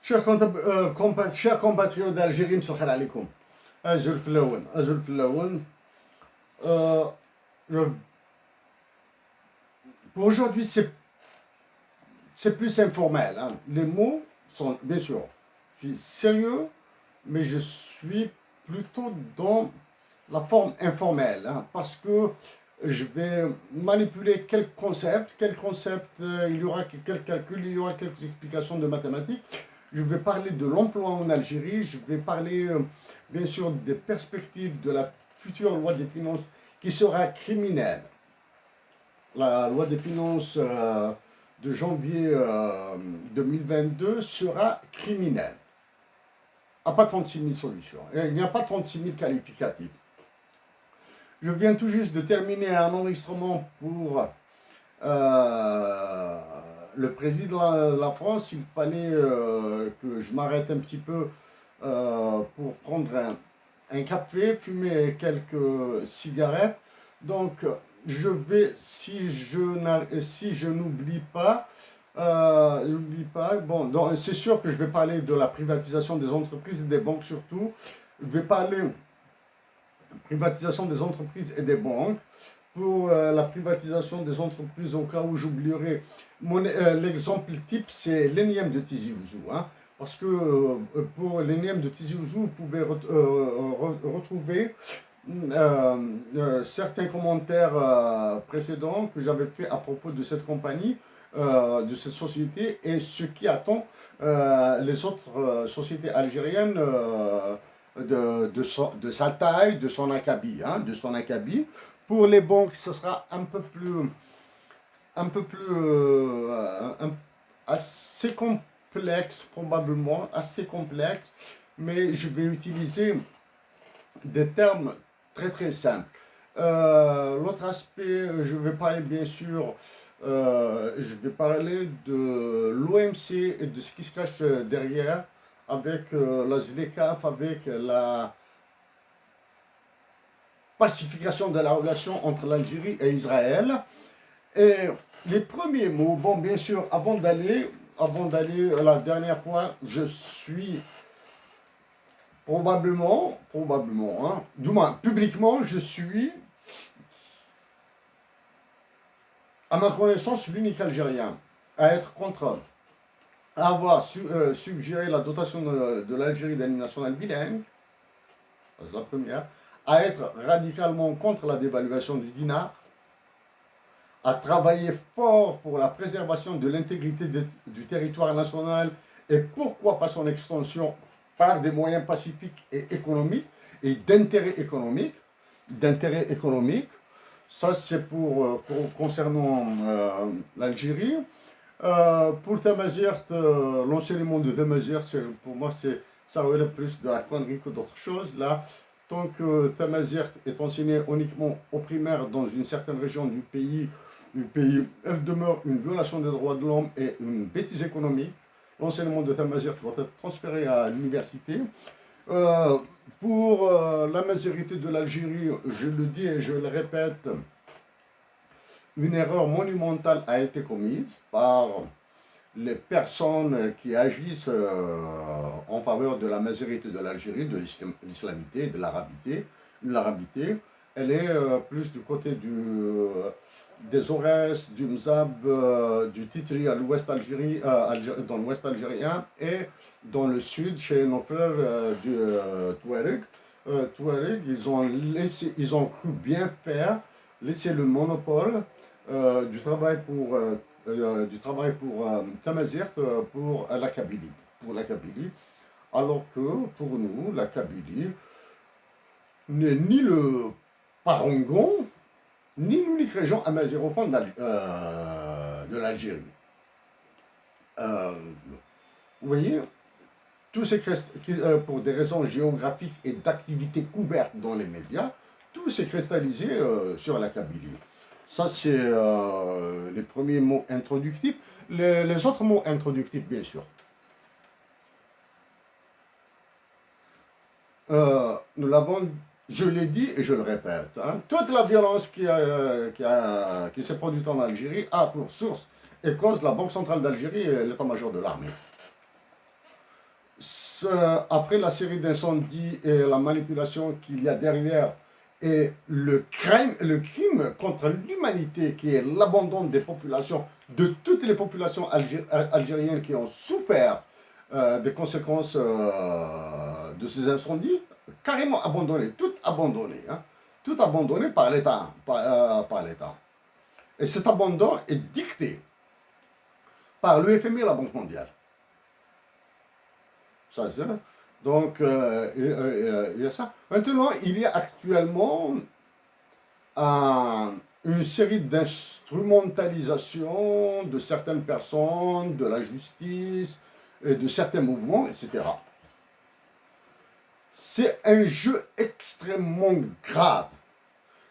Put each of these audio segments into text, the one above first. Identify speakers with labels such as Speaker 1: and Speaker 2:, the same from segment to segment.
Speaker 1: Chers compatriotes d'Algérie, مساء عليكم. أجل في الأول. Pour aujourd'hui, c'est plus informel. Hein. Les mots sont, bien sûr, je suis sérieux, mais je suis plutôt dans la forme informelle, hein, parce que je vais manipuler quelques concepts. Il y aura quelques calculs, il y aura quelques explications de mathématiques. Je vais parler de l'emploi en Algérie, je vais parler bien sûr des perspectives de la future loi des finances qui sera criminelle. La loi des finances de janvier 2022 sera criminelle. Il n'y a pas 36 000 solutions, il n'y a pas 36 000 qualificatifs. Je viens tout juste de terminer un enregistrement pour le président de la France. Il fallait que je m'arrête un petit peu pour prendre un café, fumer quelques cigarettes. Donc, je vais, si je n'oublie pas, bon, c'est sûr que je vais parler de la privatisation des entreprises et des banques surtout. Je vais parler privatisation des entreprises et des banques. Pour la privatisation des entreprises, au cas où j'oublierai, l'exemple type, c'est l'énième de Tizi Ouzou. Hein, parce que pour l'énième de Tizi Ouzou, vous pouvez retrouver certains commentaires précédents que j'avais fait à propos de cette compagnie, de cette société, et ce qui attend les autres sociétés algériennes de sa taille, de son acabit, hein, de son acabit. Pour les banques, ce sera assez complexe, probablement, assez complexe, mais je vais utiliser des termes très très simples. L'autre aspect, je vais parler bien sûr, je vais parler de l'OMC et de ce qui se cache derrière, avec la ZLECAf, avec la pacification de la relation entre l'Algérie et Israël. Et les premiers mots, bon, bien sûr, avant d'aller la dernière fois, je suis probablement, hein, du moins publiquement, je suis, à ma connaissance, l'unique Algérien à être contre, à avoir suggéré la dotation de l'Algérie d'un national bilingue, c'est la première, à être radicalement contre la dévaluation du dinar, à travailler fort pour la préservation de l'intégrité du territoire national et pourquoi pas son extension par des moyens pacifiques et économiques et d'intérêt économique. Ça, c'est concernant l'Algérie. Pour Tamazight, l'enseignement de Tamazight, pour moi, ça relève plus de la connerie que d'autres choses. Là, tant que Tamazight est enseigné uniquement au primaire dans une certaine région du pays, elle demeure une violation des droits de l'homme et une bêtise économique. L'enseignement de Tamazight doit être transféré à l'université. Pour la majorité de l'Algérie, je le dis et je le répète, une erreur monumentale a été commise par les personnes qui agissent en faveur de la majorité de l'Algérie, de l'islamité, de l'arabité. Elle est plus du côté des Aurès, du Mzab, du Titri à l'ouest dans l'ouest algérien et dans le sud chez nos frères du Touareg. Ils ont cru bien faire, laisser le monopole du travail pour Tamazight pour la Kabylie. Alors que pour nous, la Kabylie n'est ni le parangon, ni l'unique région amazighophone de l'Algérie. Vous voyez, pour des raisons géographiques et d'activités couvertes dans les médias, tout s'est cristallisé sur la Kabylie. Ça, c'est les premiers mots introductifs. Les autres mots introductifs, bien sûr. Nous l'avons, je l'ai dit et je le répète, hein, toute la violence qui s'est produite en Algérie a pour source et cause la Banque centrale d'Algérie et l'état-major de l'armée. après la série d'incendies et la manipulation qu'il y a derrière, et le crime contre l'humanité, qui est l'abandon des populations, de toutes les populations algériennes qui ont souffert des conséquences de ces incendies, carrément abandonné, tout abandonné par l'État. Par l'État. Et cet abandon est dicté par le FMI et la Banque mondiale. Ça, donc, il y a ça. Maintenant, il y a actuellement une série d'instrumentalisations de certaines personnes, de la justice, et de certains mouvements, etc. C'est un jeu extrêmement grave.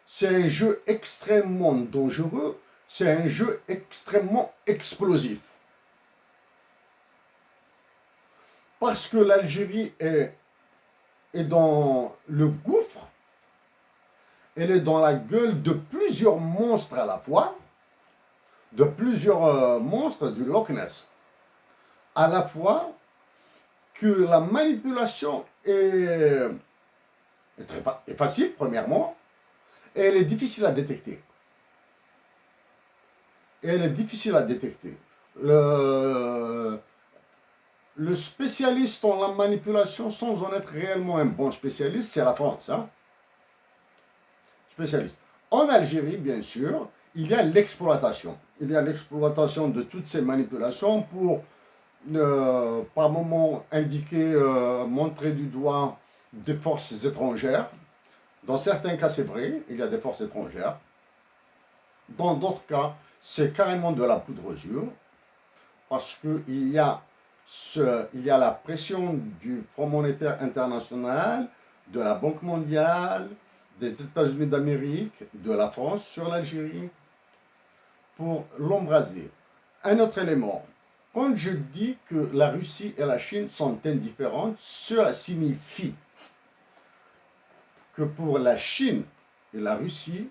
Speaker 1: C'est un jeu extrêmement dangereux. C'est un jeu extrêmement explosif. Parce que l'Algérie est dans le gouffre, elle est dans la gueule de plusieurs monstres à la fois, de plusieurs monstres du Loch Ness, à la fois que la manipulation est facile, premièrement, et elle est difficile à détecter. Le spécialiste en la manipulation, sans en être réellement un bon spécialiste, c'est la France. Hein? Spécialiste. En Algérie, bien sûr, il y a l'exploitation. Il y a l'exploitation de toutes ces manipulations pour, par moment, indiquer, montrer du doigt des forces étrangères. Dans certains cas, c'est vrai, il y a des forces étrangères. Dans d'autres cas, c'est carrément de la poudre aux yeux, parce qu'il y a la pression du Fonds monétaire international, de la Banque mondiale, des États-Unis d'Amérique, de la France sur l'Algérie, pour l'embraser. Un autre élément, quand je dis que la Russie et la Chine sont indifférentes, cela signifie que pour la Chine et la Russie,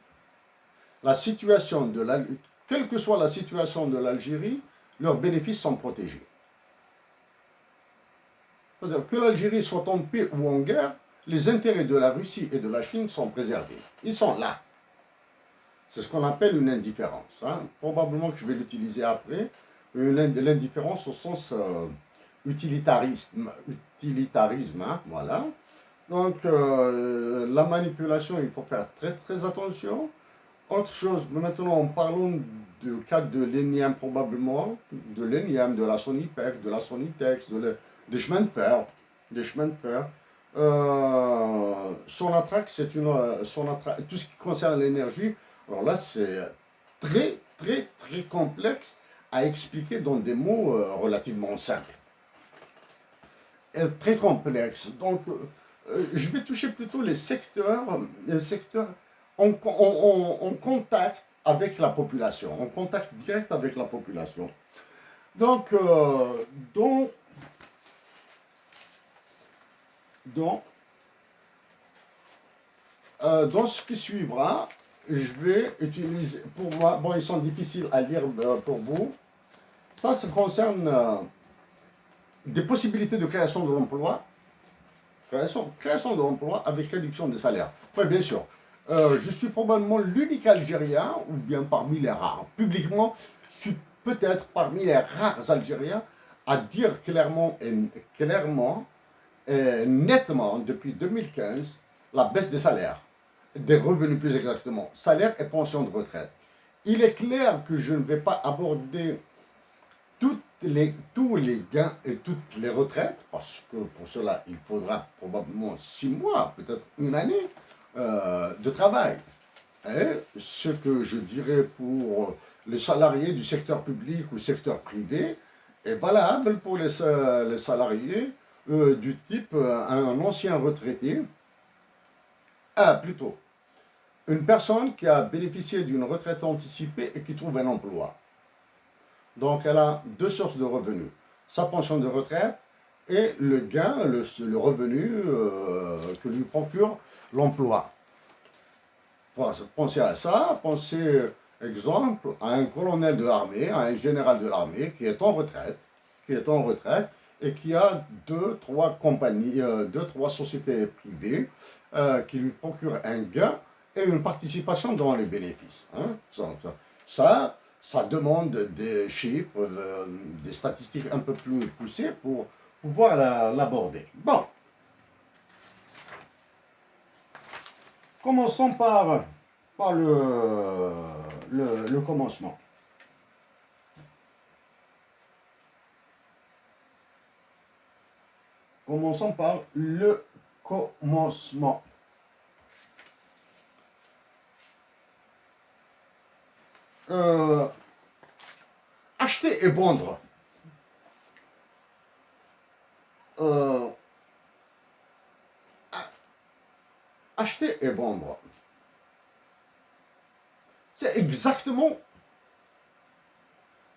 Speaker 1: quelle que soit la situation de l'Algérie, leurs bénéfices sont protégés. C'est-à-dire que l'Algérie soit en paix ou en guerre, les intérêts de la Russie et de la Chine sont préservés. Ils sont là. C'est ce qu'on appelle une indifférence. Hein. Probablement que je vais l'utiliser après. L'indifférence au sens utilitarisme, hein, voilà. Donc, la manipulation, il faut faire très très attention. Autre chose, maintenant en parlant du cas de l'ENIAM probablement, de l'ENIAM, de la Sonipec, de la Sonitex, des chemins de fer, Sonatrach, c'est tout ce qui concerne l'énergie. Alors là, c'est très très très complexe à expliquer dans des mots relativement simples. Très complexe. Donc, je vais toucher plutôt les secteurs en contact avec la population, en contact direct avec la population. Donc, dans ce qui suivra, je vais utiliser, pour moi, bon, ils sont difficiles à lire pour vous. Ça concerne des possibilités de création de l'emploi. Création de l'emploi avec réduction des salaires. Oui, bien sûr. Je suis probablement l'unique Algérien, ou bien parmi les rares. Publiquement, je suis peut-être parmi les rares Algériens à dire clairement et nettement, depuis 2015, la baisse des salaires, des revenus plus exactement, salaire et pension de retraite. Il est clair que je ne vais pas aborder tous les gains et toutes les retraites, parce que pour cela, il faudra probablement 6 mois, peut-être une année de travail. Et ce que je dirais pour les salariés du secteur public ou secteur privé est valable pour les salariés du type un ancien retraité, plutôt une personne qui a bénéficié d'une retraite anticipée et qui trouve un emploi. Donc, elle a deux sources de revenus. Sa pension de retraite et le gain, le revenu que lui procure l'emploi. Voilà, pensez à ça. Pensez, exemple, à un colonel de l'armée, à un général de l'armée qui est en retraite, et qui a deux, trois compagnies, deux, trois sociétés privées qui lui procurent un gain et une participation dans les bénéfices. Hein. Ça demande des chiffres, des statistiques un peu plus poussées pour pouvoir l'aborder. Bon, commençons par le commencement. Commençons par le commencement. Acheter et vendre. Acheter et vendre. C'est exactement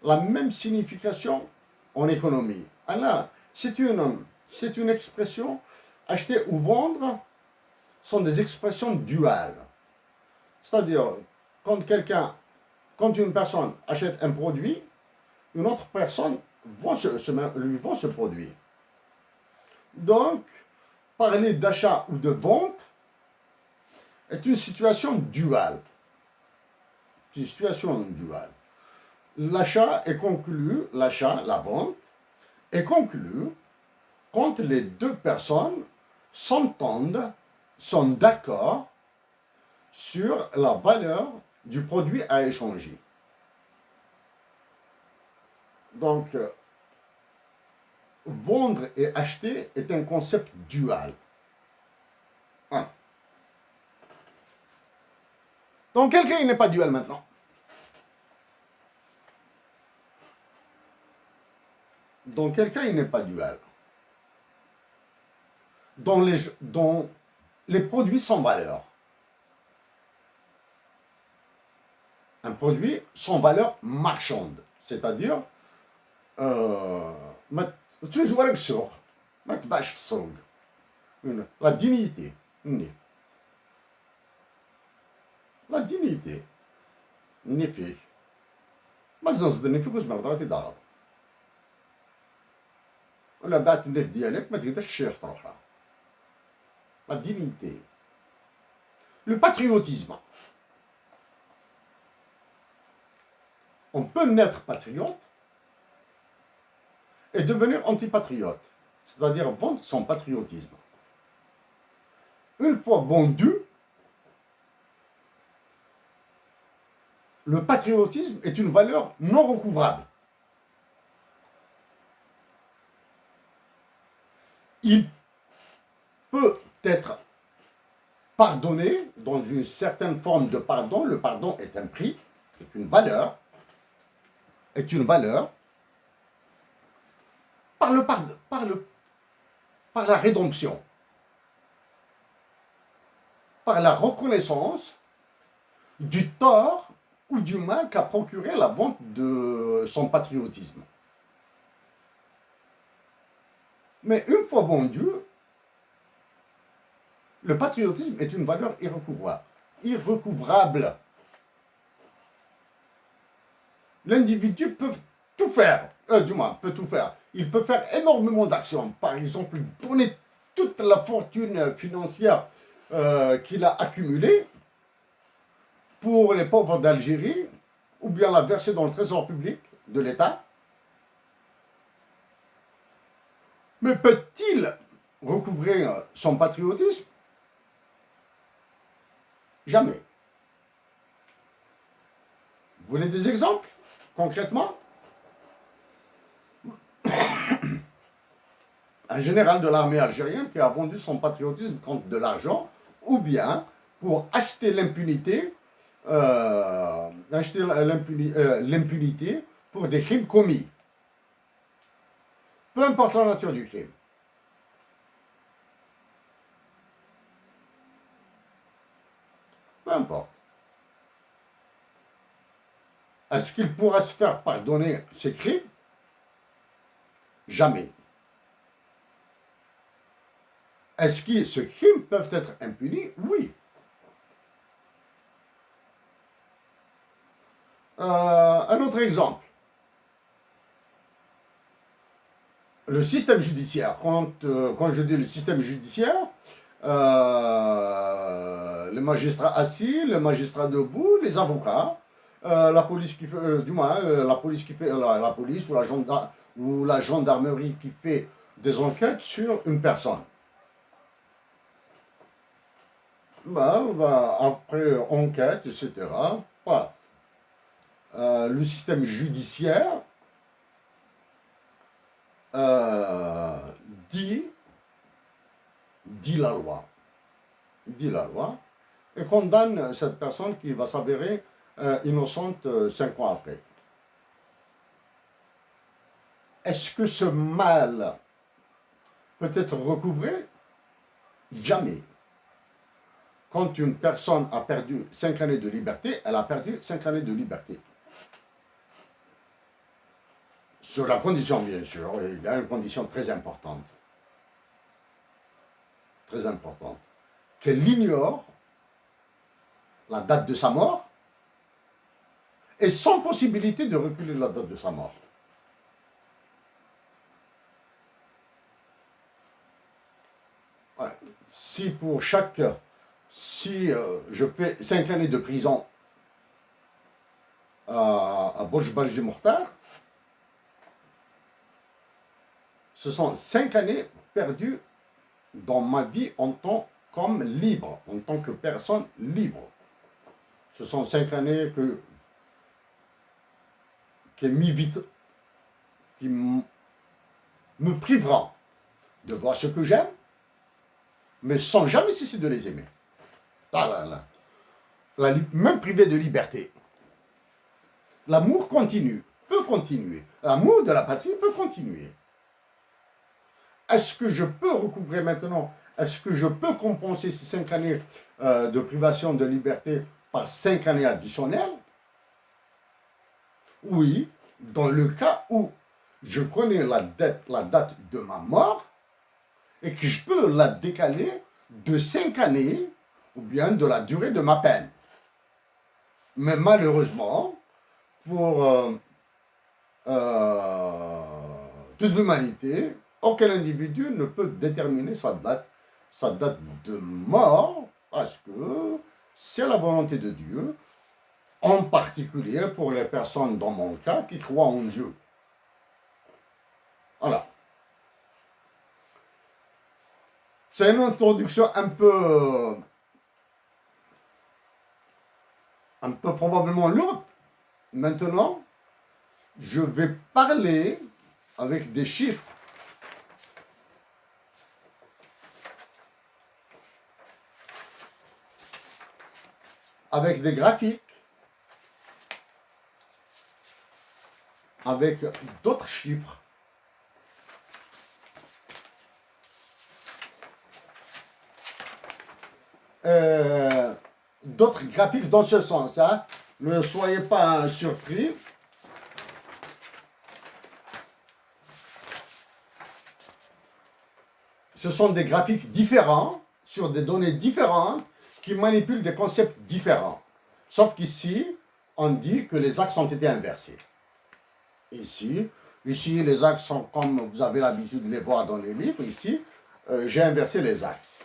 Speaker 1: la même signification en économie. Alors, c'est une expression, acheter ou vendre sont des expressions duales. C'est-à-dire, quand une personne achète un produit, une autre personne lui vend ce produit. Donc, parler d'achat ou de vente est une situation duale. C'est une situation duale. L'achat, la vente, est conclu quand les deux personnes s'entendent, sont d'accord sur la valeur du produit à échanger. Donc, vendre et acheter est un concept dual. Voilà. Dans quel cas il n'est pas dual maintenant? Dans quel cas il n'est pas dual? Dans les produits sans valeur. Un produit sans valeur marchande, c'est-à-dire toujours avec ça, la dignité. La dignité. نفيك ما تزنزدني فيك وزمر ضغطي ضغط ولا بعت النيف ديالك ما تقدرش تشري خطرة أخرى. La dignité. Le patriotisme. On peut naître patriote et devenir antipatriote, c'est-à-dire vendre son patriotisme. Une fois vendu, le patriotisme est une valeur non recouvrable. Il peut être pardonné dans une certaine forme de pardon. Le pardon est un prix, c'est une valeur, par la rédemption, par la reconnaissance du tort ou du mal qu'a procuré la vente de son patriotisme. Mais une fois vendu, le patriotisme est une valeur irrecouvrable. L'individu peut tout faire, peut tout faire. Il peut faire énormément d'actions. Par exemple, donner toute la fortune financière qu'il a accumulée pour les pauvres d'Algérie, ou bien la verser dans le trésor public de l'État. Mais peut-il recouvrer son patriotisme? Jamais. Vous voulez des exemples, concrètement? Un général de l'armée algérienne qui a vendu son patriotisme contre de l'argent, ou bien pour acheter l'impunité pour des crimes commis. Peu importe la nature du crime. Peu importe. Est-ce qu'il pourra se faire pardonner ces crimes? Jamais. Est-ce que ces crimes peuvent être impunis? Oui. Un autre exemple. le système judiciaire, quand je dis le système judiciaire, les magistrats assis, les magistrats debout, les avocats, la police qui fait, du moins, la police qui fait, la police ou la gendarmerie qui fait des enquêtes sur une personne. Après enquête, etc., paf. Le système judiciaire dit la loi. Dit la loi et condamne cette personne qui va s'avérer innocente 5 ans après. Est-ce que ce mal peut être recouvré? Jamais. Quand une personne a perdu 5 années de liberté, elle a perdu 5 années de liberté. Sur la condition, bien sûr, il y a une condition très importante. Très importante. Qu'elle ignore la date de sa mort et sans possibilité de reculer la date de sa mort. Ouais. Si je fais 5 années de prison à Bojbalji Mokhtar, ce sont 5 années perdues dans ma vie en tant qu'homme libre, en tant que personne libre. Ce sont 5 années qui me privera de voir ce que j'aime, mais sans jamais cesser de les aimer. Même privé de liberté. L'amour peut continuer. L'amour de la patrie peut continuer. Est-ce que je peux recouvrer maintenant? Est-ce que je peux compenser ces 5 années de privation de liberté par 5 années additionnelles? Oui, dans le cas où je connais la date de ma mort et que je peux la décaler de 5 années ou bien de la durée de ma peine. Mais malheureusement, pour toute l'humanité, aucun individu ne peut déterminer sa date de mort parce que c'est la volonté de Dieu, en particulier pour les personnes, dans mon cas, qui croient en Dieu. Voilà. C'est une introduction un peu probablement lourde. Maintenant, je vais parler avec des chiffres. Avec des graphiques. Avec d'autres chiffres. D'autres graphiques dans ce sens. Hein. Ne soyez pas surpris. Ce sont des graphiques différents, sur des données différentes, qui manipulent des concepts différents. Sauf qu'ici, on dit que les axes ont été inversés. Ici, les axes sont comme vous avez l'habitude de les voir dans les livres. Ici, j'ai inversé les axes.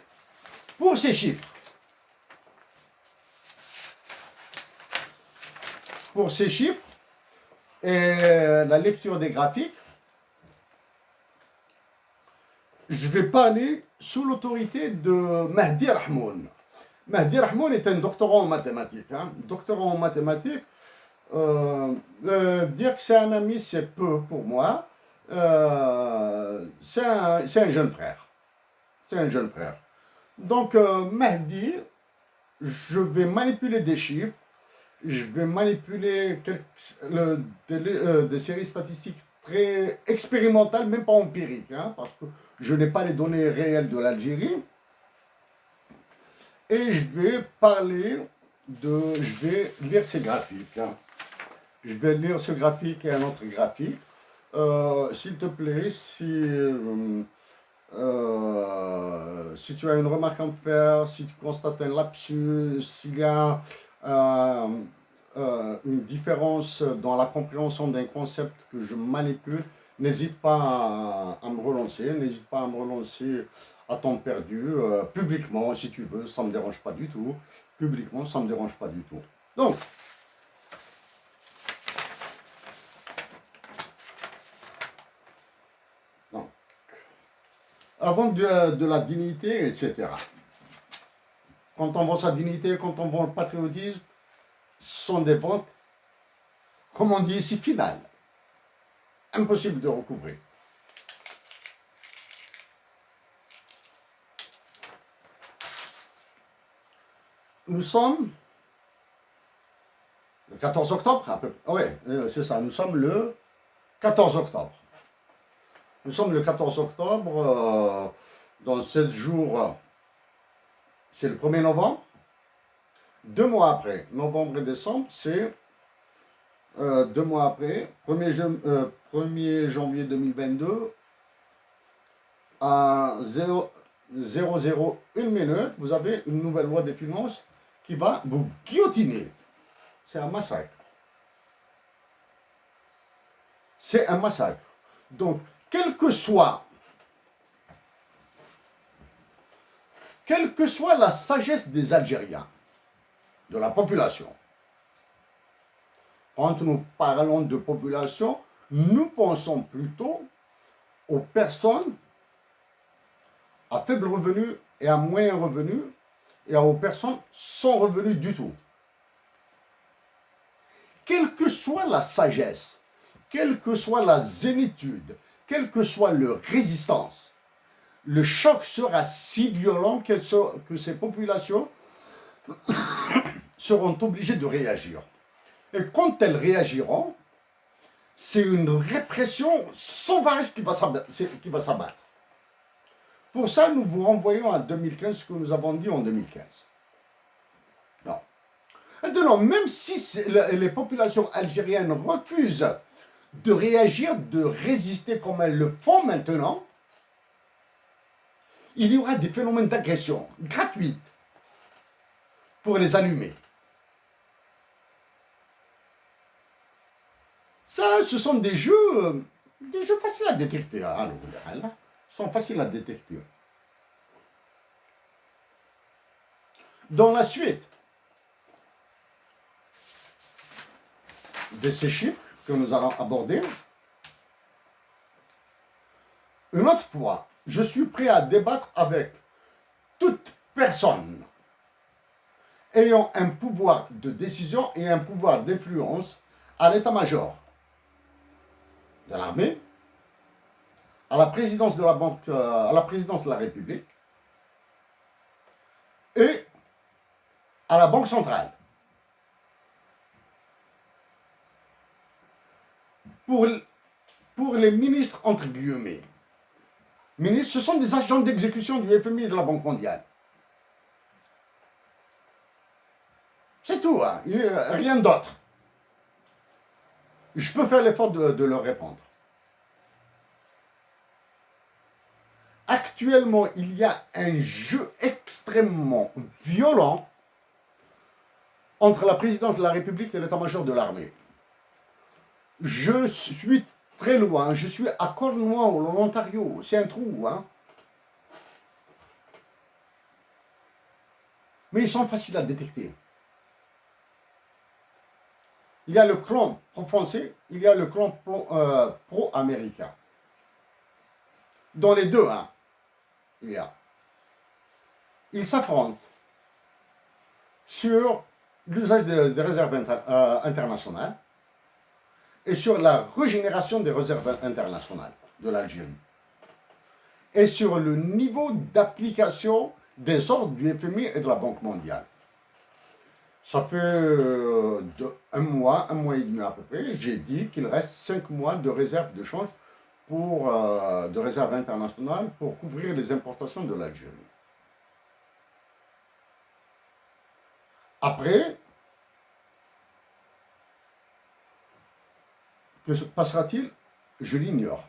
Speaker 1: Pour ces chiffres, et la lecture des graphiques, je vais parler sous l'autorité de Mahdi Rahmoun. Mahdi Rahmoun est un doctorant en mathématiques. Hein. Doctorant en mathématiques, dire que c'est un ami, c'est peu pour moi. C'est un jeune frère. C'est un jeune frère. Donc, Mahdi, je vais manipuler des chiffres. Je vais manipuler des séries statistiques très expérimentales, même pas empiriques, hein, parce que je n'ai pas les données réelles de l'Algérie. Et je vais lire ces graphiques. Hein. Je vais lire ce graphique et un autre graphique. S'il te plaît, si tu as une remarque à me faire, si tu constates un lapsus, s'il y a une différence dans la compréhension d'un concept que je manipule, n'hésite pas à me relancer, n'hésite pas à me relancer à temps perdu, publiquement si tu veux, ça ne me dérange pas du tout. Publiquement, ça ne me dérange pas du tout. Donc, avant de la dignité, etc. Quand on vend sa dignité, quand on vend le patriotisme, ce sont des ventes, comme on dit ici, finales. Impossible de recouvrer. Nous sommes le 14 octobre, à peu près. Oui, c'est ça, nous sommes le 14 octobre. Nous sommes le 14 octobre, dans 7 jours, c'est le 1er novembre. 2 mois après, novembre et décembre, c'est 2 mois après, 1er janvier 2022, à 0,01 minute, vous avez une nouvelle loi des finances qui va vous guillotiner. C'est un massacre. C'est un massacre. Donc, quelle que soit la sagesse des Algériens, de la population, quand nous parlons de population, nous pensons plutôt aux personnes à faible revenu et à moyen revenu et aux personnes sans revenu du tout. Quelle que soit la sagesse, quelle que soit la zénitude, quelle que soit leur résistance, le choc sera si violent que ces populations seront obligées de réagir. Et quand elles réagiront, c'est une répression sauvage qui va s'abattre. Pour ça, nous vous renvoyons à 2015, ce que nous avons dit en 2015. Non. Maintenant, même si les populations algériennes refusent de réagir, de résister comme elles le font maintenant, il y aura des phénomènes d'agression gratuite pour les allumer. Ça, ce sont des jeux faciles à détecter. Ils sont faciles à détecter. Dans la suite de ces chiffres que nous allons aborder, une autre fois, je suis prêt à débattre avec toute personne ayant un pouvoir de décision et un pouvoir d'influence à l'état-major de l'armée, à la présidence de la banque, à la présidence de la République et à la Banque centrale. Pour les ministres, entre guillemets, ministres, ce sont des agents d'exécution du FMI et de la Banque mondiale. C'est tout, hein, rien d'autre. Je peux faire l'effort de leur répondre. Actuellement, il y a un jeu extrêmement violent entre la présidence de la République et l'état-major de l'armée. Je suis très loin, je suis à Cornwall, en Ontario, c'est un trou, hein. Mais ils sont faciles à détecter. Il y a le clan pro-français, il y a le clan pro-américain. Dans les deux, hein, il y a. Ils s'affrontent sur l'usage des réserves internationales et sur la régénération des réserves internationales de l'Algérie et sur le niveau d'application des ordres du FMI et de la Banque mondiale. Ça fait un mois et demi à peu près, j'ai dit qu'il reste 5 mois de réserve de change de réserve internationale pour couvrir les importations de l'Algérie. Après, que se passera-t-il? Je l'ignore.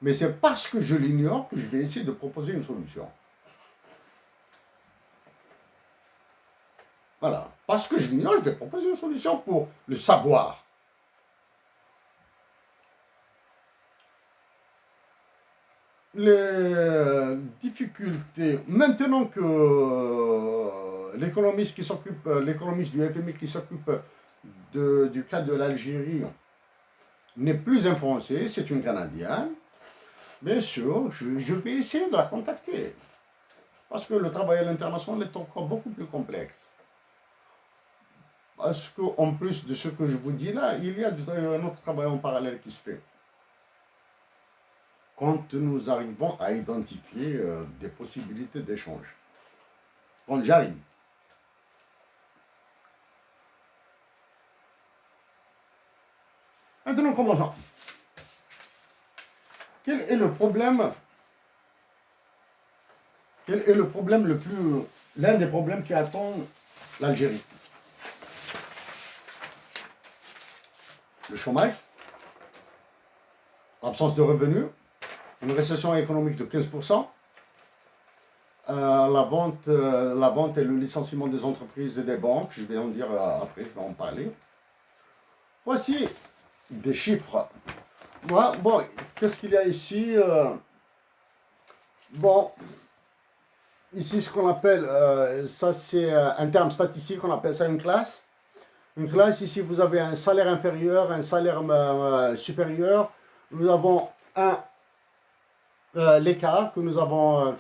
Speaker 1: Mais c'est parce que je l'ignore que je vais essayer de proposer une solution. Voilà. Parce que je l'ignore, je vais proposer une solution pour le savoir. les difficultés, maintenant que l'économiste du FMI qui s'occupe du cas de l'Algérie n'est plus un Français, c'est une Canadienne, bien sûr, je vais essayer de la contacter. Parce que le travail à l'international est encore beaucoup plus complexe. Parce qu'en plus de ce que je vous dis là, il y a un autre travail en parallèle qui se fait. Quand nous arrivons à identifier des possibilités d'échange. Quand j'arrive. Maintenant, commençons. Quel est le problème? Quel est le problème l'un des problèmes qui attend l'Algérie? Le chômage, l'absence de revenus, une récession économique de 15%, la vente et le licenciement des entreprises et des banques, je vais en dire après, je vais en parler. Voici des chiffres. Bon, qu'est-ce qu'il y a ici? Bon, ici ce qu'on appelle, ça c'est un terme statistique, on appelle ça une classe. Une classe, ici vous avez un salaire inférieur, un salaire supérieur. Nous avons l'écart que nous avons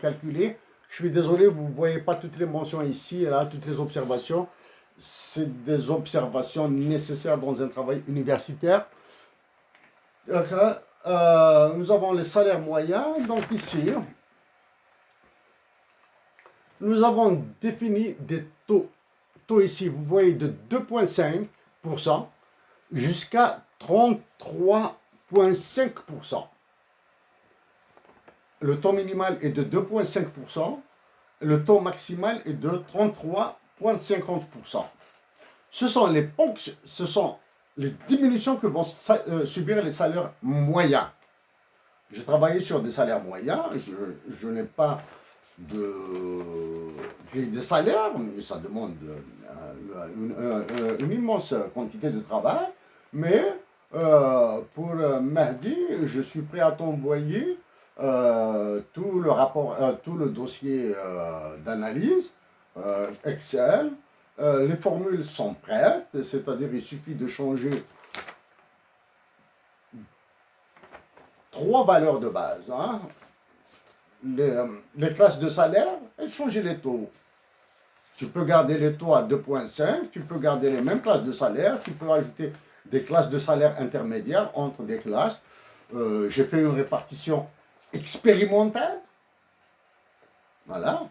Speaker 1: calculé. Je suis désolé, vous ne voyez pas toutes les mentions ici, là, toutes les observations. C'est des observations nécessaires dans un travail universitaire. Nous avons les salaires moyens. Donc ici, nous avons défini des taux. Taux ici, vous voyez, de 2,5% jusqu'à 33,5%. Le taux minimal est de 2,5%. Le taux maximal est de 33,50%. Ce sont les diminutions que vont subir les salaires moyens. J'ai travaillé sur des salaires moyens. Je n'ai pas de grille de salaire, mais ça demande une immense quantité de travail. Mais pour Mahdi, je suis prêt à t'envoyer tout le rapport, tout le dossier d'analyse, Excel. Les formules sont prêtes, c'est-à-dire il suffit de changer 3 valeurs de base. Hein. Les classes de salaire et changer les taux. Tu peux garder les taux à 2,5, tu peux garder les mêmes classes de salaire, tu peux ajouter des classes de salaire intermédiaires entre des classes. J'ai fait une répartition expérimentale. Voilà.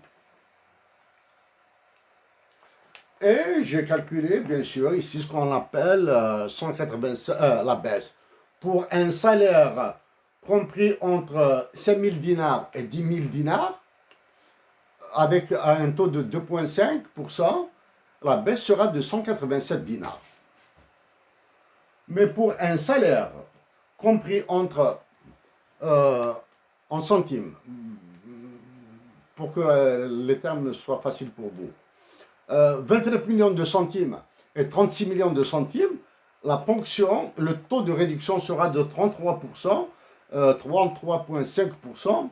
Speaker 1: Et j'ai calculé, bien sûr, ici ce qu'on appelle 185, la baisse. Pour un salaire compris entre 5 000 dinars et 10 000 dinars, avec un taux de 2,5%, la baisse sera de 187 dinars. Mais pour un salaire compris entre, en centimes, pour que les termes soient faciles pour vous, 29 millions de centimes et 36 millions de centimes, la ponction, le taux de réduction sera de 33%, 33,5%,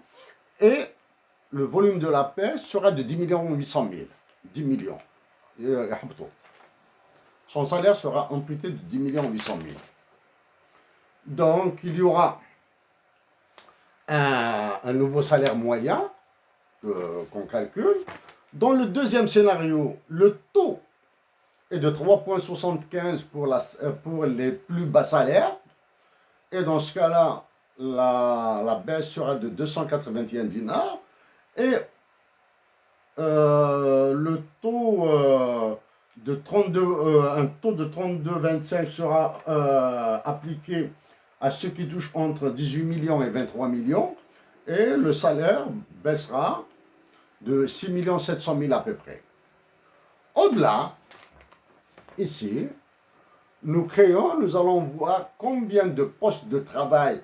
Speaker 1: et le volume de la paix sera de 10 800 000. 10 millions. Son salaire sera amputé de 10 800 000. Donc, il y aura un nouveau salaire moyen qu'on calcule. Dans le deuxième scénario, le taux est de 3,75 pour les plus bas salaires. Et dans ce cas-là, la baisse sera de 281 dinars. Et le taux de 32, un taux de 32,25 sera appliqué à ceux qui touchent entre 18 millions et 23 millions. Et le salaire baissera de 6 700 000 à peu près. Au-delà, ici, nous allons voir combien de postes de travail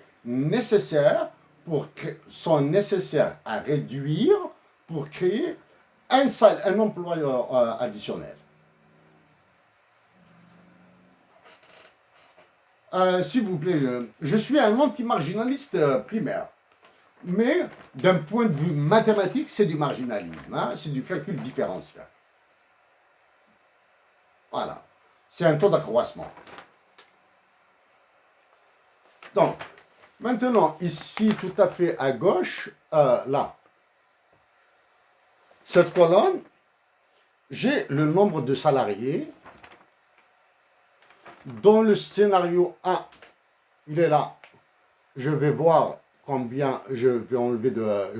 Speaker 1: sont nécessaires à réduire pour créer un employeur additionnel. S'il vous plaît, je suis un anti-marginaliste primaire. Mais d'un point de vue mathématique, c'est du marginalisme, hein, c'est du calcul différentiel. Voilà, c'est un taux d'accroissement. Donc, maintenant, ici, tout à fait à gauche, là, cette colonne, j'ai le nombre de salariés. Dans le scénario 1, il est là. Je vais voir combien je vais enlever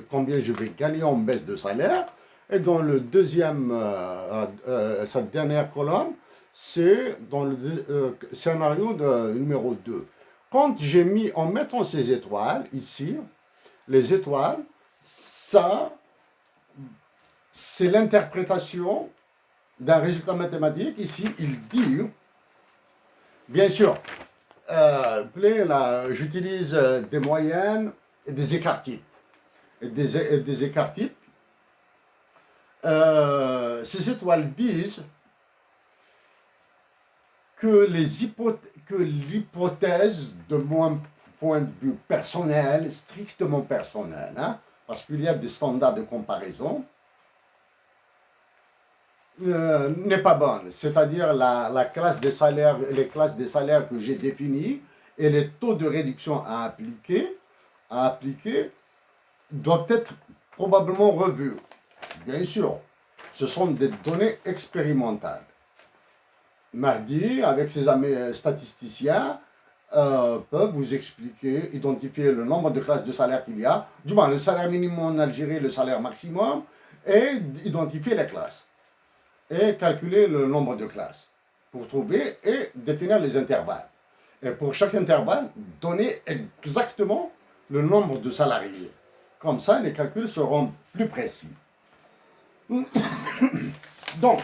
Speaker 1: combien je vais gagner en baisse de salaire. Et dans le deuxième, cette dernière colonne, c'est dans le scénario numéro 2. Quand j'ai mis, en mettant ces étoiles ici, les étoiles, ça, c'est l'interprétation d'un résultat mathématique. Ici, il dit, bien sûr, j'utilise des moyennes et des écarts-types. Des écarts-types. Ces étoiles disent que l'hypothèse, de mon point de vue personnel, strictement personnel, hein, parce qu'il y a des standards de comparaison, n'est pas bonne. C'est-à-dire la classe des salaires, les classes des salaires que j'ai définies et les taux de réduction à appliquer doivent être probablement revus. Bien sûr, ce sont des données expérimentales. Mahdi, avec ses amis statisticiens, peuvent vous expliquer, identifier le nombre de classes de salaire qu'il y a, du moins le salaire minimum en Algérie, le salaire maximum, et identifier les classes. Et calculer le nombre de classes pour trouver et définir les intervalles. Et pour chaque intervalle, donner exactement le nombre de salariés. Comme ça, les calculs seront plus précis. Donc,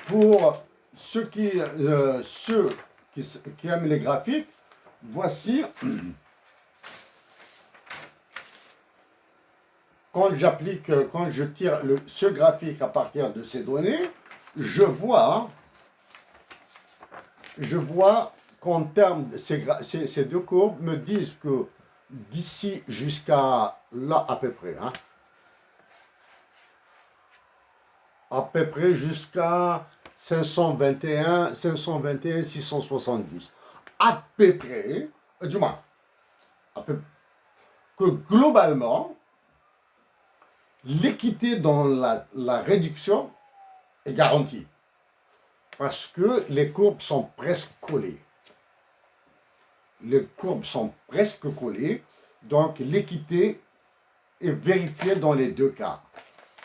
Speaker 1: pour ceux qui aiment les graphiques, voici, quand je tire ce graphique à partir de ces données, je vois qu'en termes de ces deux courbes me disent que d'ici jusqu'à là à peu près, hein, à peu près jusqu'à 521, 670. À peu près, du moins, que globalement, l'équité dans la réduction est garantie. Parce que les courbes sont presque collées. Les courbes sont presque collées, donc l'équité est vérifiée dans les deux cas.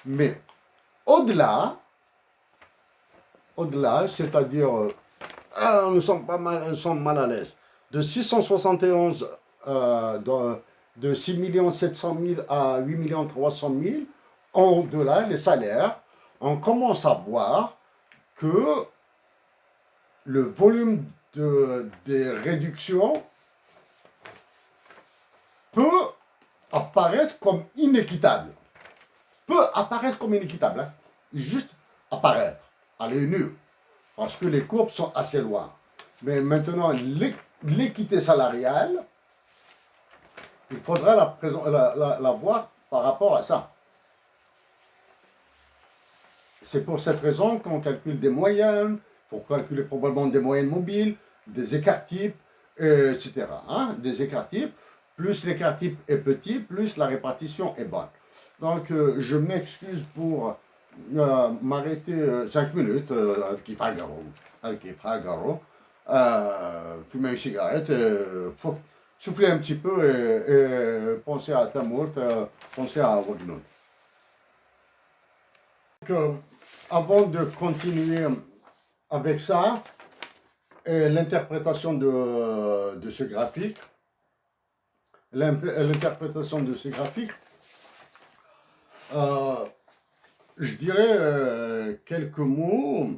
Speaker 1: Mais au-delà, c'est-à-dire, nous sommes mal à l'aise. De 671, de 6 700 000 à 8 300 000, au-delà, les salaires, on commence à voir que le volume des réductions peut apparaître comme inéquitable. Hein. Juste apparaître, à l'œil nu, parce que les courbes sont assez loin. Mais maintenant, l'équité salariale, il faudra la voir par rapport à ça. C'est pour cette raison qu'on calcule des moyennes, il faut calculer probablement des moyennes mobiles, des écarts-types, etc. Hein? Des écarts-types, plus l'écart-type est petit, plus la répartition est bonne. Donc, je m'excuse pour m'arrêter 5 minutes, fumer une cigarette, souffler un petit peu et penser à Tamourt, penser à Wagnoun. Donc, avant de continuer avec ça, et l'interprétation de ce graphique, je dirais quelques mots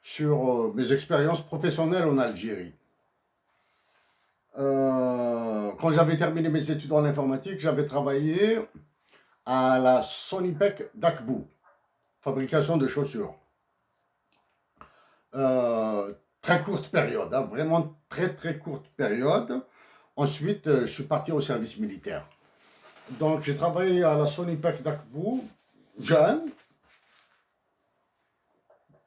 Speaker 1: sur mes expériences professionnelles en Algérie. Quand j'avais terminé mes études en informatique, j'avais travaillé à la Sonipec d'Akbou, fabrication de chaussures. très courte période, hein, vraiment très courte période. Ensuite, je suis parti au service militaire. Donc, j'ai travaillé à la Sonipec d'Akbou, jeune,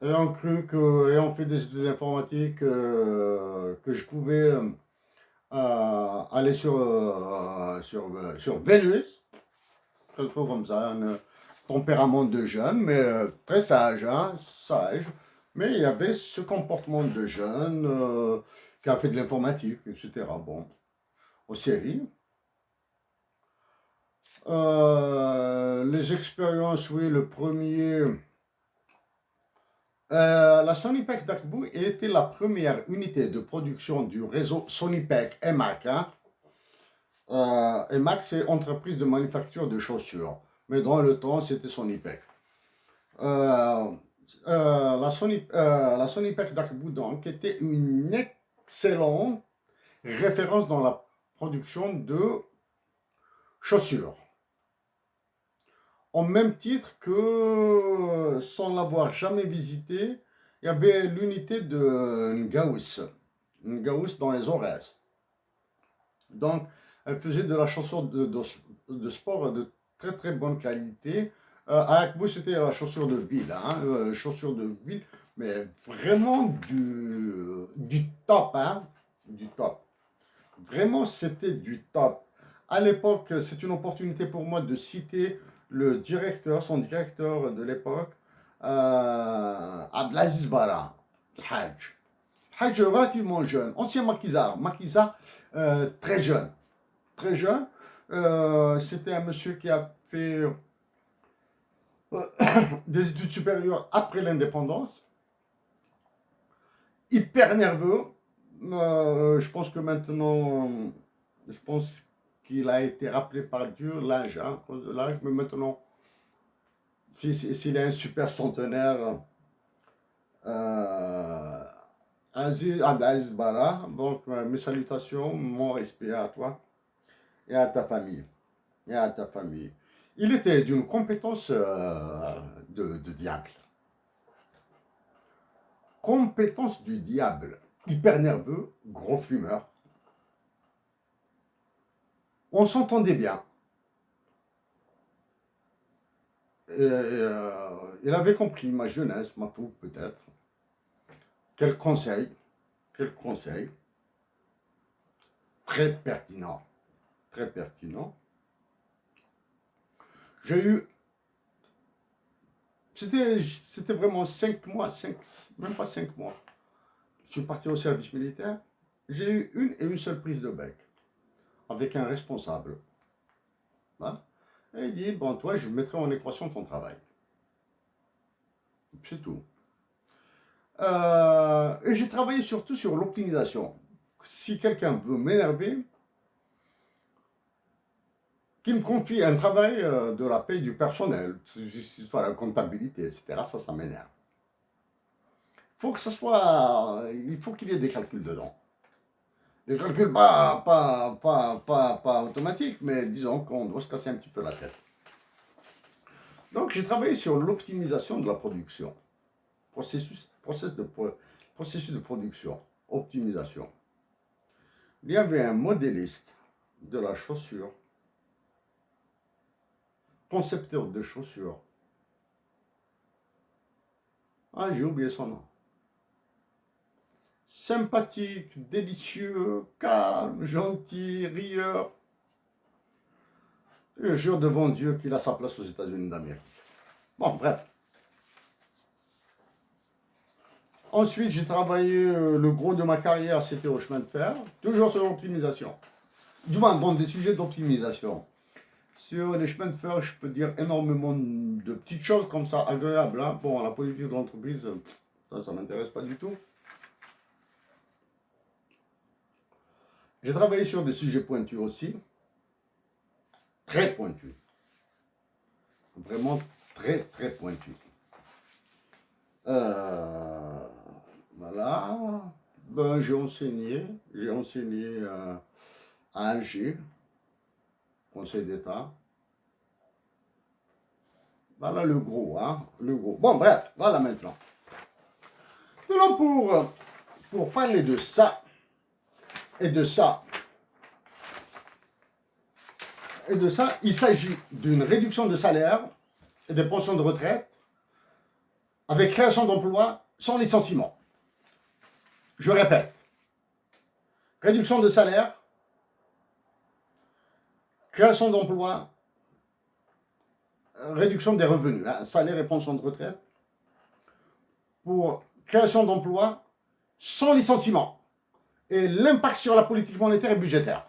Speaker 1: et on cru que, et on fait des études d'informatique, que je pouvais aller sur Vénus, quelque chose comme ça, un tempérament de jeune, mais très sage, hein, sage. Mais il y avait ce comportement de jeune qui a fait de l'informatique, etc. Bon, aux séries. Les expériences, oui, le premier. La Sonipec d'Akbou était la première unité de production du réseau Sonipec EMAC. Hein. EMAC, c'est entreprise de manufacture de chaussures. Mais dans le temps, c'était Sonipec. La Sonipec d'Akbou, donc, était une excellente référence dans la production de chaussures. Au même titre que, sans l'avoir jamais visité, il y avait l'unité de Ngaous dans les Aurès. Donc, elle faisait de la chaussure de sport de très bonne qualité. À Akbou, c'était la chaussure de ville, hein, chaussure de ville, mais vraiment du top, hein, du top. Vraiment, c'était du top. À l'époque, c'est une opportunité pour moi de citer le directeur, son directeur de l'époque, Abdelaziz Bara, le Hajj. Hajj relativement jeune, ancien maquisard très jeune. Très jeune. C'était un monsieur qui a fait des études supérieures après l'indépendance. Hyper nerveux. Je pense que maintenant, je pense qu'il a été rappelé par Dieu, l'âge, hein, à cause de l'âge, mais maintenant, s'il est un super centenaire, Abdelaziz Bara, donc mes salutations, mon respect à toi et à ta famille. Et à ta famille. Il était d'une compétence de diable. Compétence du diable. Hyper nerveux, gros fumeur. On s'entendait bien. Il avait compris ma jeunesse, ma fougue peut-être. Quel conseil, quel conseil. Très pertinent, très pertinent. J'ai eu, c'était vraiment 5 mois, même pas 5 mois. Je suis parti au service militaire. J'ai eu une seule prise de bec avec un responsable. Hein? Et il dit, bon, toi, je mettrai en équation ton travail. C'est tout. Et j'ai travaillé surtout sur l'optimisation. Si quelqu'un veut m'énerver, qu'il me confie un travail de la paie du personnel, soit la comptabilité, etc. Ça m'énerve. Il faut qu'il y ait des calculs dedans. Des calculs pas automatiques, mais disons qu'on doit se casser un petit peu la tête. Donc j'ai travaillé sur l'optimisation de la production. Processus de production, optimisation. Il y avait un modéliste de la chaussure, concepteur de chaussures. Ah, j'ai oublié son nom. Sympathique, délicieux, calme, gentil, rieur. Je jure devant Dieu qu'il a sa place aux États-Unis d'Amérique. Bon, bref. Ensuite, j'ai travaillé, le gros de ma carrière, c'était au chemin de fer, toujours sur l'optimisation. Du moins, dans des sujets d'optimisation. Sur les chemins de fer, je peux dire énormément de petites choses comme ça, agréables. Hein. Bon, la politique de l'entreprise, ça ne m'intéresse pas du tout. J'ai travaillé sur des sujets pointus aussi. Très pointus. Vraiment très pointus. Voilà. Ben, j'ai enseigné à Alger, Conseil d'État. Voilà le gros, hein, le gros. Bon, bref, voilà maintenant. Pour pour parler de ça et de ça et de ça, il s'agit d'une réduction de salaire et des pensions de retraite avec création d'emplois sans licenciement. Je répète, réduction de salaire, création d'emplois, réduction des revenus, hein, salaire et pension de retraite, pour création d'emplois sans licenciement et l'impact sur la politique monétaire et budgétaire.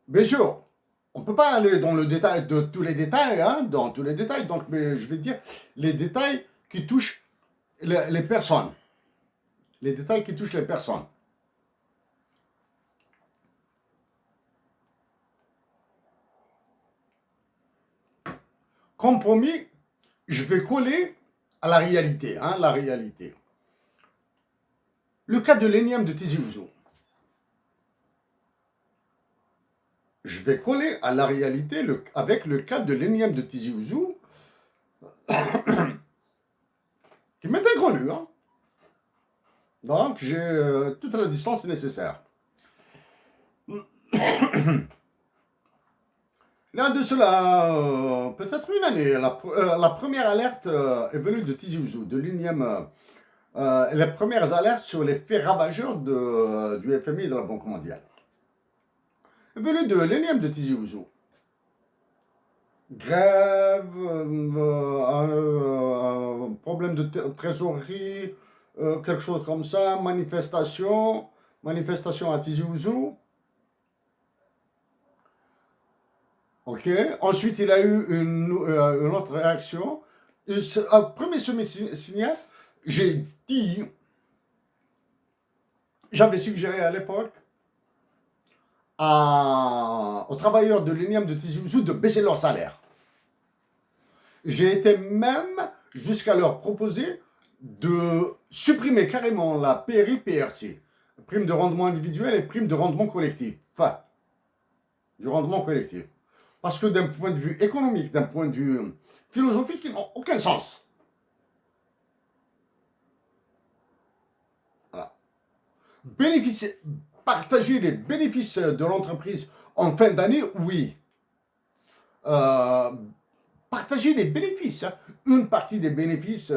Speaker 1: Bien sûr, on ne peut pas aller dans le détail de tous les détails, hein, dans tous les détails, donc mais je vais dire les détails qui touchent les personnes. Les détails qui touchent les personnes. Compromis, je vais coller à la réalité, hein, la réalité. Le cas de l'énième de Tizi Ouzou. Je vais coller à la réalité avec le cas de l'énième de Tizi Ouzou, qui m'est inconnu. Hein. Donc, j'ai toute la distance nécessaire. Là, de cela, peut-être une année, la première alerte est venue de Tizi Ouzou, de l'énième. Les premières alertes sur les faits ravageurs du FMI et de la Banque mondiale. Est venue de l'énième de Tizi Ouzou. Grève, problème de trésorerie, quelque chose comme ça, manifestation à Tizi Ouzou. Ok. Ensuite, il a eu une autre réaction. Premier signal, j'ai dit, j'avais suggéré à l'époque aux travailleurs de l'énième de Tizi Ouzou de baisser leur salaire. J'ai été même jusqu'à leur proposer de supprimer carrément la PRI-PRC, prime de rendement individuel et prime de rendement collectif. Enfin, du rendement collectif. Parce que d'un point de vue économique, d'un point de vue philosophique, ils n'ont aucun sens. Voilà. Partager les bénéfices de l'entreprise en fin d'année, oui. Partager les bénéfices, hein. Une partie des bénéfices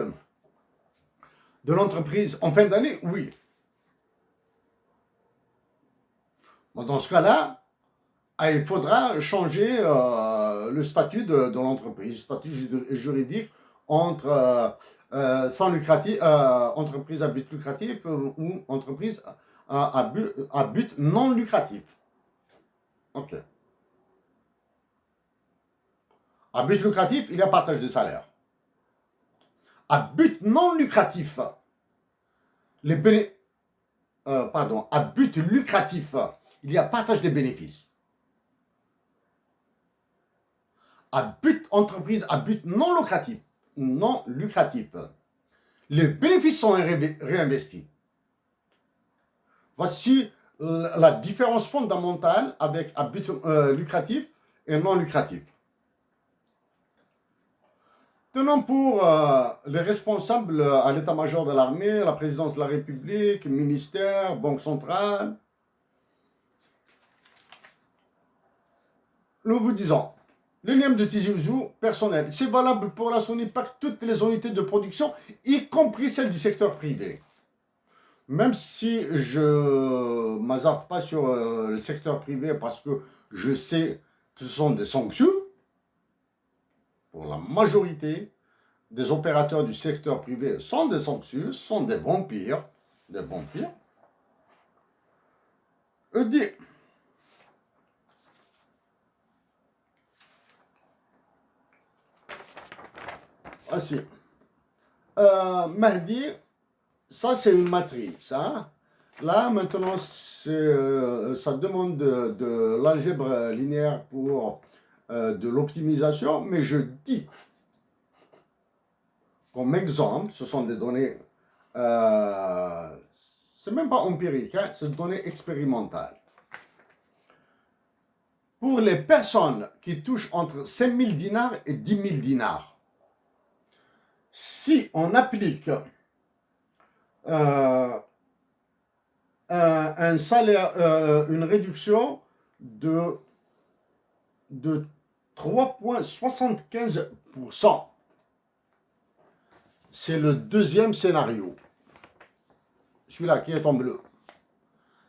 Speaker 1: de l'entreprise en fin d'année, oui. Bon, dans ce cas-là, il faudra changer le statut de l'entreprise, statut juridique entre sans lucratif, entreprise à but lucratif ou entreprise à but non lucratif. Ok. À but lucratif, il y a partage de salaire. À but non lucratif, à but lucratif, il y a partage des bénéfices. Entreprise à but non lucratif, les bénéfices sont réinvestis. Voici la différence fondamentale avec à but lucratif et non lucratif. Tenons pour les responsables à l'état-major de l'armée, la présidence de la République, ministère, banque centrale. Nous vous disons, l'énième de Tizi Ouzou, personnel, c'est valable pour la Sonipac, toutes les unités de production, y compris celles du secteur privé. Même si je ne m'hazarde pas sur le secteur privé parce que je sais que ce sont des sanctions, pour la majorité des opérateurs du secteur privé sont des sanctions, sont des vampires. Dit, voici. Mahdi, ça c'est une matrice. Hein? Là maintenant, ça demande de l'algèbre linéaire pour de l'optimisation, mais je dis comme exemple, ce sont des données, c'est même pas empirique, hein, c'est des données expérimentales. Pour les personnes qui touchent entre 5 000 dinars et 10 000 dinars, si on applique un salaire, une réduction de 3,75%. C'est le deuxième scénario. Celui-là qui est en bleu.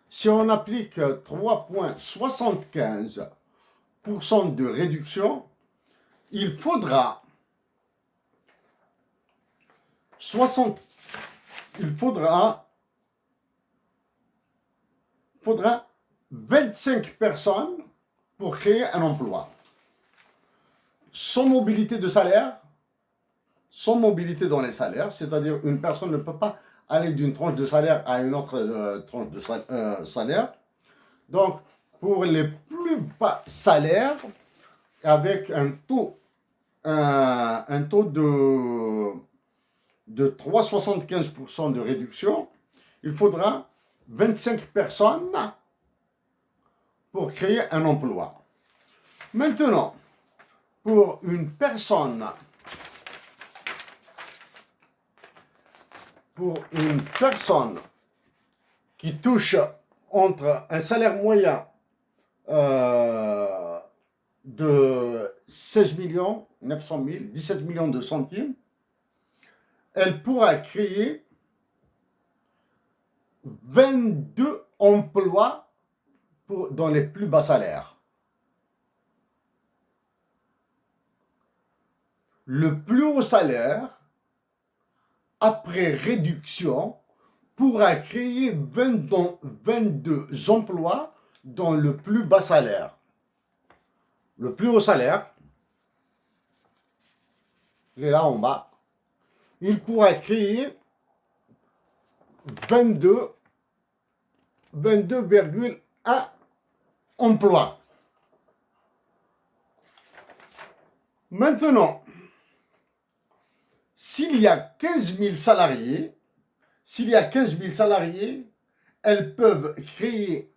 Speaker 1: Si on applique 3,75% de réduction, il faudra 25 personnes pour créer un emploi. Sans mobilité de salaire, sans mobilité dans les salaires, c'est-à-dire une personne ne peut pas aller d'une tranche de salaire à une autre tranche de salaire. Donc, pour les plus bas salaires, avec un taux de 3,75% de réduction, il faudra 25 personnes pour créer un emploi. Maintenant, pour une personne qui touche entre un salaire moyen de 16 900 000, 17 millions de centimes, elle pourra créer 22 emplois dans les plus bas salaires. Le plus haut salaire, après réduction, pourra créer 22 emplois dans le plus bas salaire. Le plus haut salaire, il est là en bas, il pourra créer 22,1 emplois. Maintenant, s'il y a 15 000 salariés, elles peuvent créer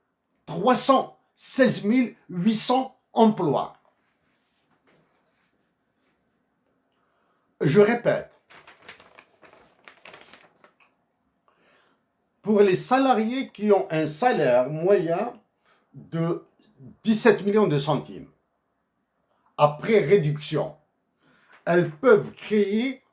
Speaker 1: 316 800 emplois. Je répète, pour les salariés qui ont un salaire moyen de 17 millions de centimes, après réduction, elles peuvent créer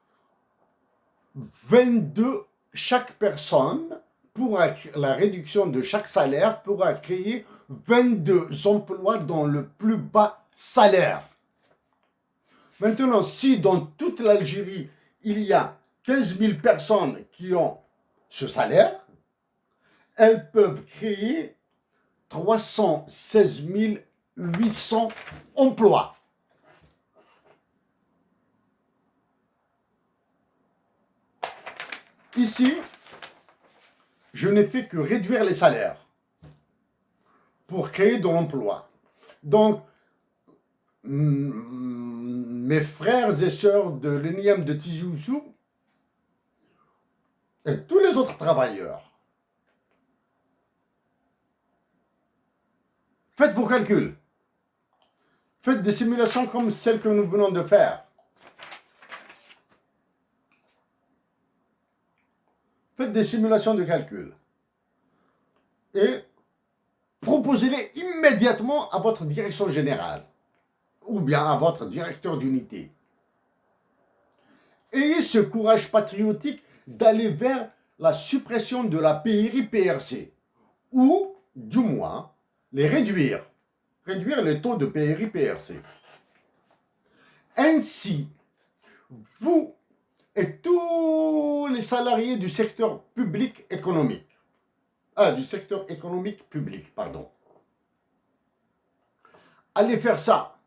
Speaker 1: 22, chaque personne, pour la réduction de chaque salaire, pourra créer 22 emplois dans le plus bas salaire. Maintenant, si dans toute l'Algérie, il y a 15 000 personnes qui ont ce salaire, elles peuvent créer 316 800 emplois. Ici, je n'ai fait que réduire les salaires pour créer de l'emploi. Donc, mes frères et sœurs de l'ENIAM de Tizi Ouzou et tous les autres travailleurs, faites vos calculs. Faites des simulations comme celles que nous venons de faire. Faites des simulations de calcul. Et proposez-les immédiatement à votre direction générale ou bien à votre directeur d'unité. Ayez ce courage patriotique d'aller vers la suppression de la PRI-PRC ou, du moins, les réduire les taux de PRI-PRC. Ainsi, vous et tous les salariés du secteur public économique, du secteur économique public, pardon, allez faire ça.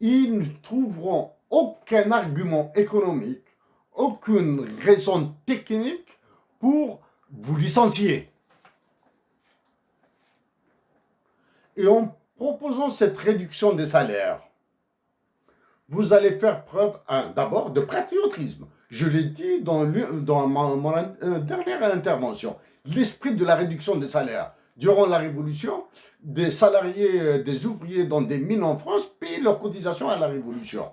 Speaker 1: Ils ne trouveront aucun argument économique, aucune raison technique pour vous licencier. Et en proposant cette réduction des salaires, vous allez faire preuve d'abord de patriotisme. Je l'ai dit dans mon dernière intervention. L'esprit de la réduction des salaires. Durant la Révolution, des salariés, des ouvriers dans des mines en France paient leurs cotisations à la Révolution.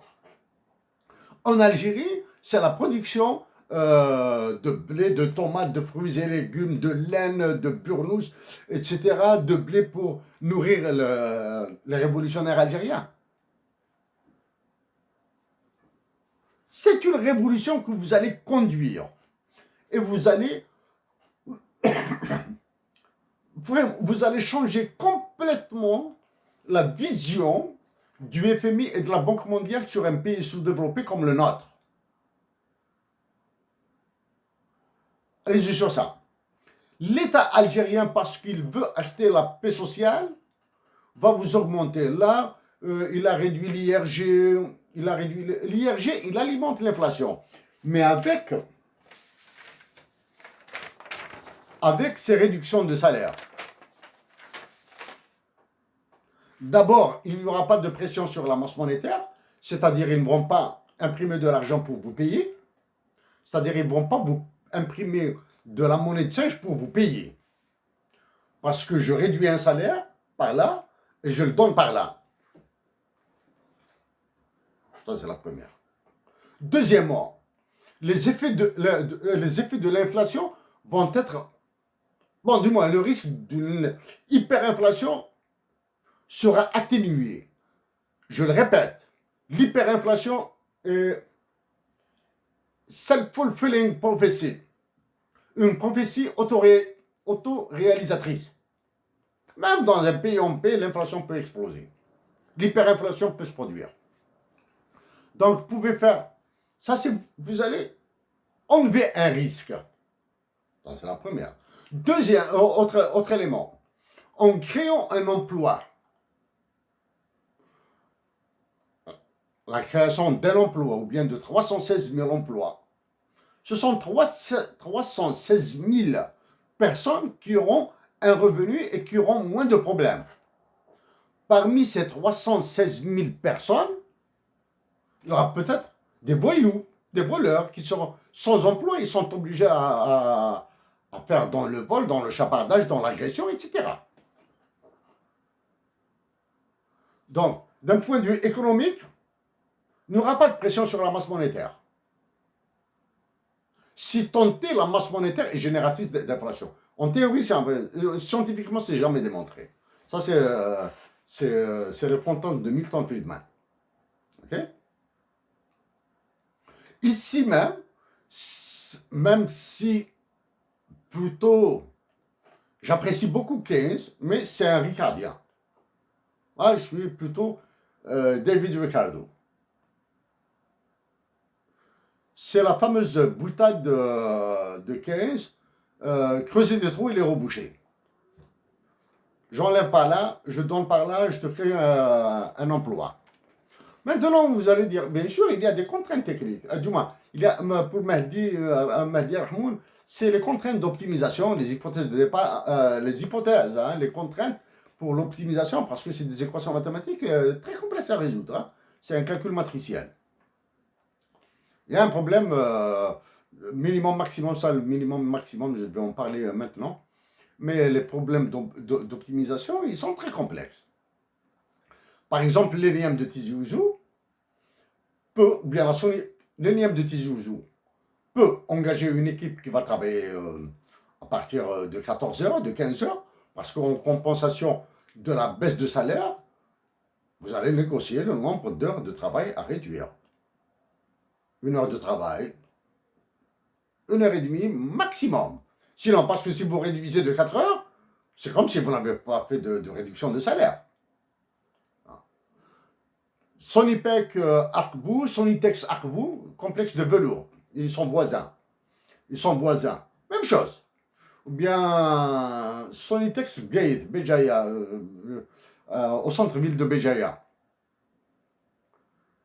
Speaker 1: En Algérie, c'est la production de blé, de tomates, de fruits et légumes, de laine, de burnous, etc., de blé pour nourrir les révolutionnaires algériens. C'est une révolution que vous allez conduire. Et vous allez changer complètement la vision du FMI et de la Banque mondiale sur un pays sous-développé comme le nôtre. Allez-y sur ça. L'État algérien, parce qu'il veut acheter la paix sociale, va vous augmenter. Là, il a réduit l'IRG, l'IRG, il alimente l'inflation. Mais avec ces réductions de salaire, d'abord, il n'y aura pas de pression sur la masse monétaire, c'est-à-dire ils ne vont pas imprimer de l'argent pour vous payer, c'est-à-dire ils ne vont pas vous imprimer de la monnaie de singe pour vous payer. Parce que je réduis un salaire par là et je le donne par là. Ça, c'est la première. Deuxièmement, les effets de l'inflation vont être... Bon, du moins, le risque d'une hyperinflation sera atténué. Je le répète, l'hyperinflation est self-fulfilling prophecy, une prophétie auto-réalisatrice. Même dans un pays en paix, l'inflation peut exploser. L'hyperinflation peut se produire. Donc, vous pouvez faire... Ça, c'est... Vous allez enlever un risque. Ça, c'est la première. Deuxième, autre élément. En créant un emploi, la création d'un emploi, ou bien de 316 000 emplois, ce sont 316 000 personnes qui auront un revenu et qui auront moins de problèmes. Parmi ces 316 000 personnes, il y aura peut-être des voyous, des voleurs qui seront sans emploi, ils sont obligés à faire dans le vol, dans le chapardage, dans l'agression, etc. Donc, d'un point de vue économique, il n'y aura pas de pression sur la masse monétaire. Si tant est, la masse monétaire est génératrice d'inflation. En théorie, scientifiquement, c'est jamais démontré. Ça, c'est le fronton de Milton Friedman. Ok? Ici même si plutôt j'apprécie beaucoup Keynes, mais c'est un ricardien. Moi, je suis plutôt David Ricardo. C'est la fameuse boutade de Keynes, creuser des trous et les reboucher. J'enlève par là, je donne par là, je te crée un emploi. Maintenant, vous allez dire, bien sûr, il y a des contraintes techniques. Du moins, il y a, pour Mahdi Rahmoun, c'est les contraintes d'optimisation, les hypothèses de départ, les contraintes pour l'optimisation, parce que c'est des équations mathématiques très complexes à résoudre. Hein. C'est un calcul matriciel. Il y a un problème minimum, maximum, ça, le minimum, maximum, je vais en parler maintenant. Mais les problèmes d'optimisation, ils sont très complexes. Par exemple, l'énième de Tizi Ouzou peut engager une équipe qui va travailler à partir de 14 heures, de 15 heures, parce qu'en compensation de la baisse de salaire, vous allez négocier le nombre d'heures de travail à réduire. 1 heure de travail, 1h30 maximum. Sinon, parce que si vous réduisez de 4 heures, c'est comme si vous n'avez pas fait de réduction de salaire. Sonipec Arcbou, Sonitex Arcbou, complexe de velours. Ils sont voisins. Même chose. Ou bien Sonitex Gate, Béjaïa, au centre-ville de Béjaïa.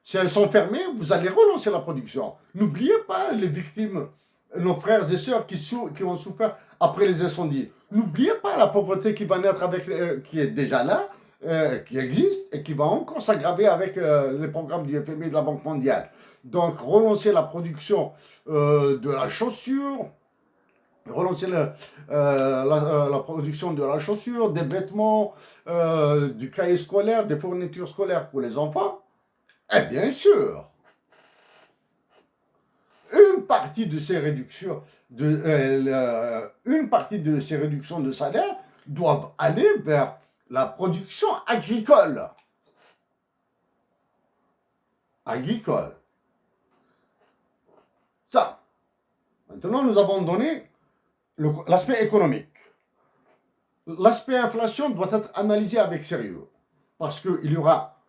Speaker 1: Si elles sont fermées, vous allez relancer la production. N'oubliez pas les victimes, nos frères et sœurs qui ont souffert après les incendies. N'oubliez pas la pauvreté qui va naître qui est déjà là, qui existe et qui va encore s'aggraver avec les programmes du FMI et de la Banque mondiale. Donc, relancer la production de la chaussure, relancer la production de la chaussure, des vêtements, du cahier scolaire, des fournitures scolaires pour les enfants. Eh bien sûr. une partie de ces réductions de salaire doivent aller vers la production agricole. Ça. Maintenant, nous avons donné l'aspect économique. L'aspect inflation doit être analysé avec sérieux. Parce qu'il y aura,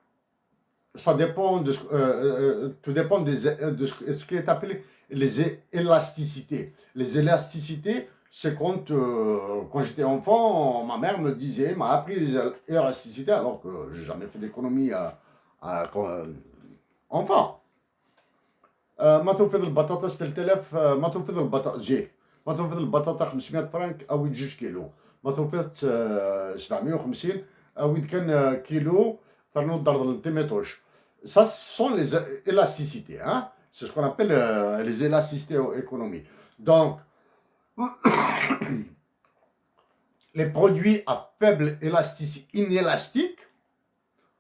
Speaker 1: ça dépend tout dépend de ce qui est appelé les élasticités. Les élasticités, c'est quand j'étais enfant, ma mère m'a appris les élasticités alors que je n'ai jamais fait d'économie enfant. ما توفر البطاطا 6000 ما توفر البطاطا ما توفر البطاطا 500 فرنك او 2 كيلو ما توفرت 750 او كان كيلو فرنو ضرب تيميتوش. Ça, ce sont les élasticités. Hein? C'est ce qu'on appelle les élasticités économiques. Donc, les produits à faible élasticité, inélastique,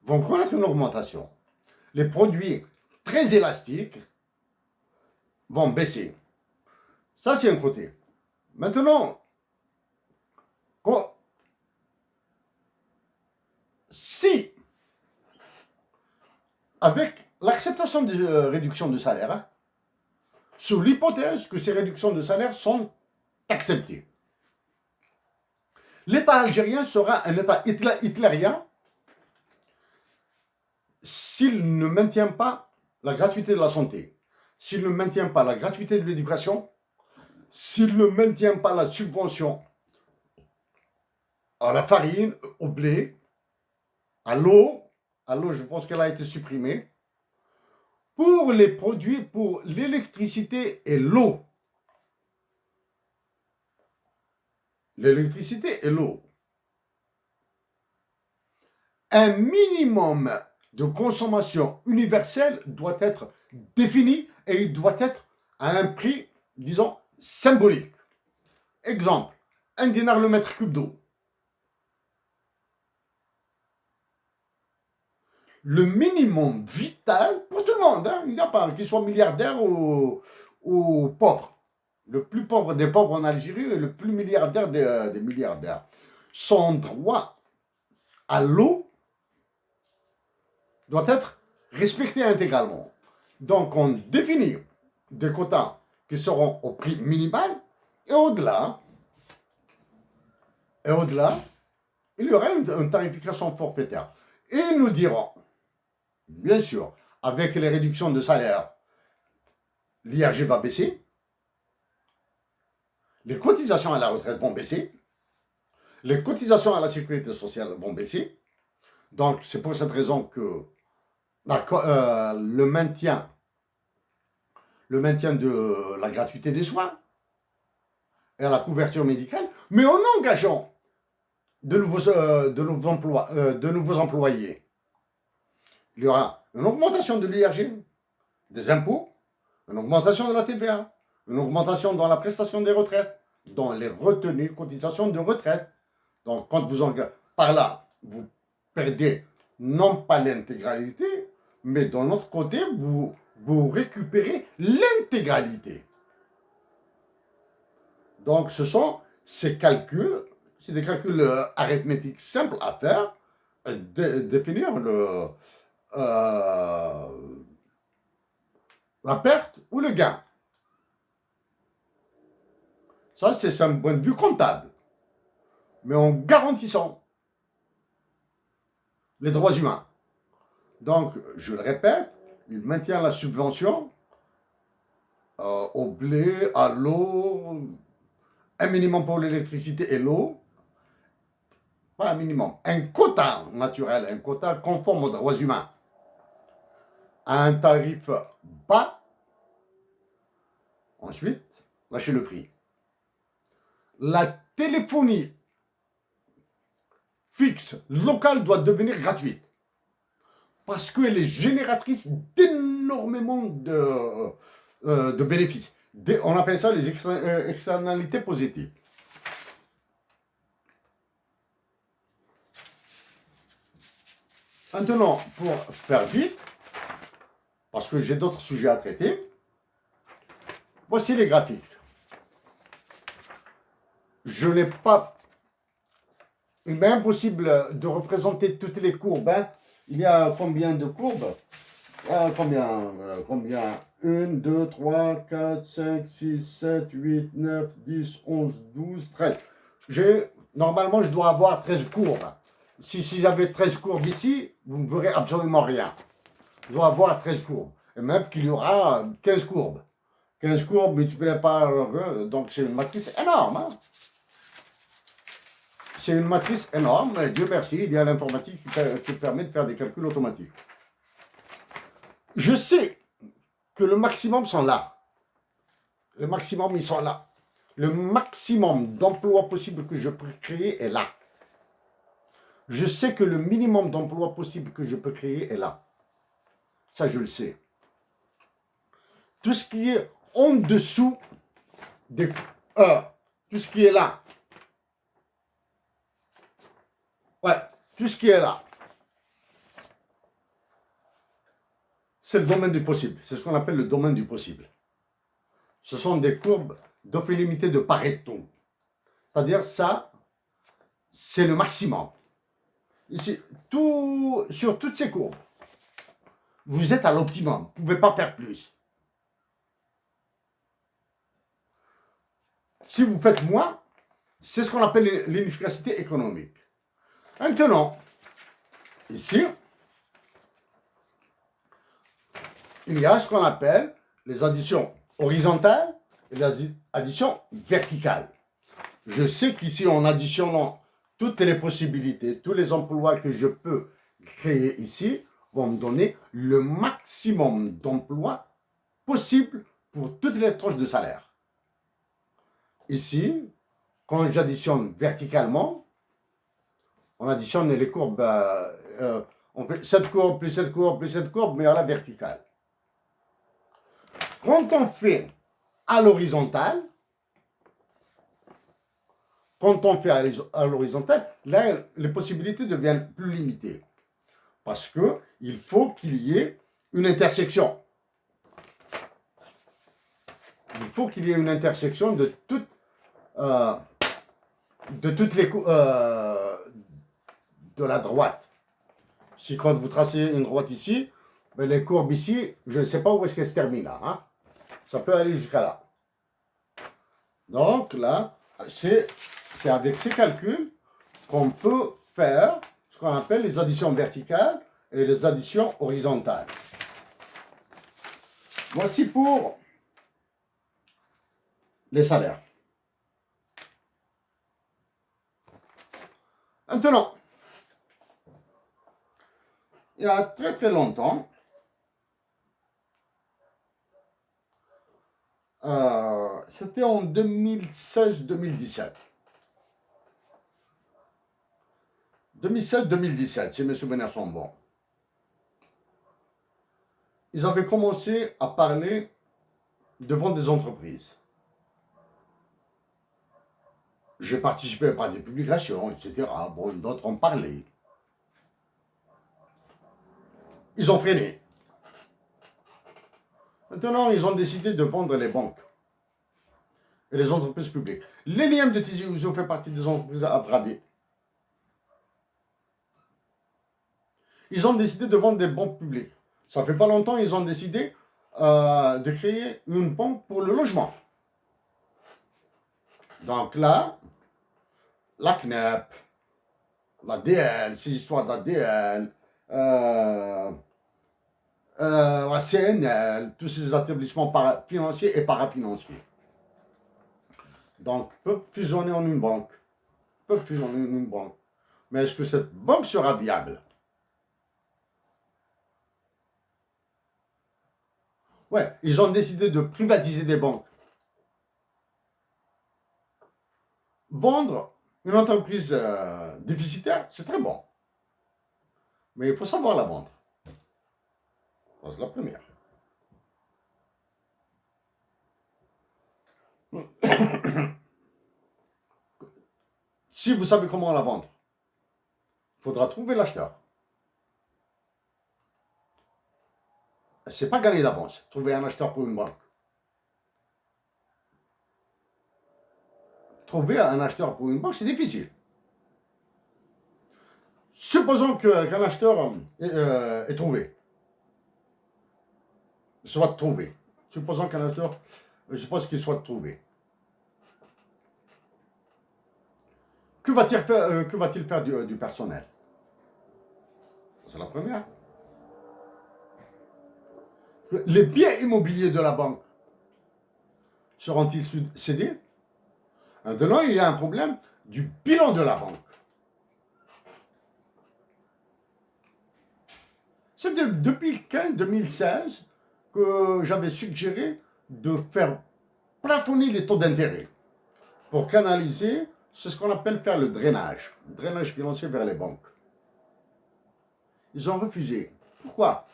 Speaker 1: vont connaître une augmentation. Les produits très élastiques vont baisser. Ça, c'est un côté. Maintenant, si, avec l'acceptation des réductions de salaire, hein, sous l'hypothèse que ces réductions de salaire sont acceptées, l'État algérien sera un État hitlérien s'il ne maintient pas la gratuité de la santé, s'il ne maintient pas la gratuité de l'éducation, s'il ne maintient pas la subvention à la farine, au blé, à l'eau, je pense qu'elle a été supprimée, pour les produits, pour l'électricité et l'eau. L'électricité et l'eau. Un minimum de consommation universelle doit être défini et il doit être à un prix, disons, symbolique. Exemple, 1 dinar le mètre cube d'eau. Le minimum vital pour tout le monde, hein, il n'y a pas qu'il soit milliardaire ou pauvre. Le plus pauvre des pauvres en Algérie et le plus milliardaire des milliardaires. Son droit à l'eau doit être respecté intégralement. Donc on définit des quotas qui seront au prix minimal et au-delà, il y aura une tarification forfaitaire. Et nous dirons, bien sûr, avec les réductions de salaire, l'IRG va baisser, les cotisations à la retraite vont baisser, les cotisations à la sécurité sociale vont baisser. Donc, c'est pour cette raison que le maintien de la gratuité des soins et la couverture médicale, mais en engageant de nouveaux employés. Il y aura une augmentation de l'IRG, des impôts, une augmentation de la TVA, une augmentation dans la prestation des retraites, dans les retenues, cotisations de retraite. Donc, quand vous engagez, par là, vous perdez non pas l'intégralité, mais d'un autre côté, vous récupérez l'intégralité. Donc, ce sont ces calculs, c'est des calculs arithmétiques simples à faire, définir la perte ou le gain. Ça, c'est un point de vue comptable. Mais en garantissant les droits humains. Donc, je le répète, il maintient la subvention au blé, à l'eau, un minimum pour l'électricité et l'eau, pas un minimum, un quota naturel, un quota conforme aux droits humains, à un tarif bas. Ensuite, lâchez le prix. La téléphonie fixe locale doit devenir gratuite parce qu'elle est génératrice d'énormément de bénéfices. On appelle ça les externalités positives. Maintenant, pour faire vite, parce que j'ai d'autres sujets à traiter, Voici les graphiques. Je n'ai pas... Il m'est impossible de représenter toutes les courbes. Hein. Il y a combien de courbes? Combien 1, 2, 3, 4, 5, 6, 7, 8, 9, 10, 11, 12, 13. Normalement, je dois avoir 13 courbes. Si j'avais 13 courbes ici, vous ne verrez absolument rien. Je dois avoir 13 courbes. Et même qu'il y aura 15 courbes. 15 courbes multipliées par... Donc, c'est une matrice énorme. Hein. C'est une matrice énorme. Et Dieu merci, il y a l'informatique qui permet de faire des calculs automatiques. Je sais que le maximum sont là. Le maximum, ils sont là. Le maximum d'emplois possibles que je peux créer est là. Je sais que le minimum d'emplois possibles que je peux créer est là. Ça, je le sais. Tout ce qui est en dessous des tout ce qui est là. Ouais, tout ce qui est là. C'est le domaine du possible. C'est ce qu'on appelle le domaine du possible. Ce sont des courbes d'opé limité de Pareto. C'est-à-dire ça, c'est le maximum. Ici, sur toutes ces courbes, vous êtes à l'optimum. Vous ne pouvez pas faire plus. Si vous faites moins, c'est ce qu'on appelle l'inefficacité économique. Maintenant, ici, il y a ce qu'on appelle les additions horizontales et les additions verticales. Je sais qu'ici, en additionnant toutes les possibilités, tous les emplois que je peux créer ici, vont me donner le maximum d'emplois possible pour toutes les tranches de salaire. Ici, quand j'additionne verticalement, on additionne les courbes, on fait cette courbe, plus cette courbe, plus cette courbe, mais à la verticale. Quand on fait à l'horizontale, à l'horizontale, là, les possibilités deviennent plus limitées. Parce qu'il faut qu'il y ait une intersection. Il faut qu'il y ait une intersection de toutes les de la droite. Si quand vous tracez une droite ici, ben les courbes ici, je ne sais pas où est-ce qu'elles se terminent là. Hein. Ça peut aller jusqu'à là. Donc là, c'est avec ces calculs qu'on peut faire ce qu'on appelle les additions verticales et les additions horizontales. Voici pour les salaires. Maintenant, il y a très très longtemps, c'était en 2016-2017. 2016-2017, si mes souvenirs sont bons. Ils avaient commencé à parler devant des entreprises. J'ai participé à des publications, etc. Bon, d'autres ont parlé. Ils ont freiné. Maintenant, ils ont décidé de vendre les banques et les entreprises publiques. L'énième de Tizi Ouzou fait partie des entreprises à brader. Ils ont décidé de vendre des banques publiques. Ça fait pas longtemps, ils ont décidé de créer une banque pour le logement. Donc là, la CNEP, l'ADL, ces histoires d'ADL, la CNL, tous ces établissements financiers et parafinanciers. Donc, peuvent fusionner en une banque. Mais est-ce que cette banque sera viable? Ouais, ils ont décidé de privatiser des banques. Vendre une entreprise déficitaire, c'est très bon. Mais il faut savoir la vendre. C'est la première. Si vous savez comment la vendre, il faudra trouver l'acheteur. C'est pas gagné d'avance, trouver un acheteur pour une banque. trouver un acheteur pour une banque, c'est difficile. Supposons qu'un acheteur est trouvé, soit trouvé. Supposons qu'un acheteur, je suppose qu'il soit trouvé. Que va-t-il faire du personnel? C'est la première. Les biens immobiliers de la banque seront-ils cédés? Maintenant, il y a un problème du bilan de la banque. C'est depuis 2016 que j'avais suggéré de faire plafonner les taux d'intérêt pour canaliser, c'est ce qu'on appelle faire le drainage financier vers les banques. Ils ont refusé. Pourquoi?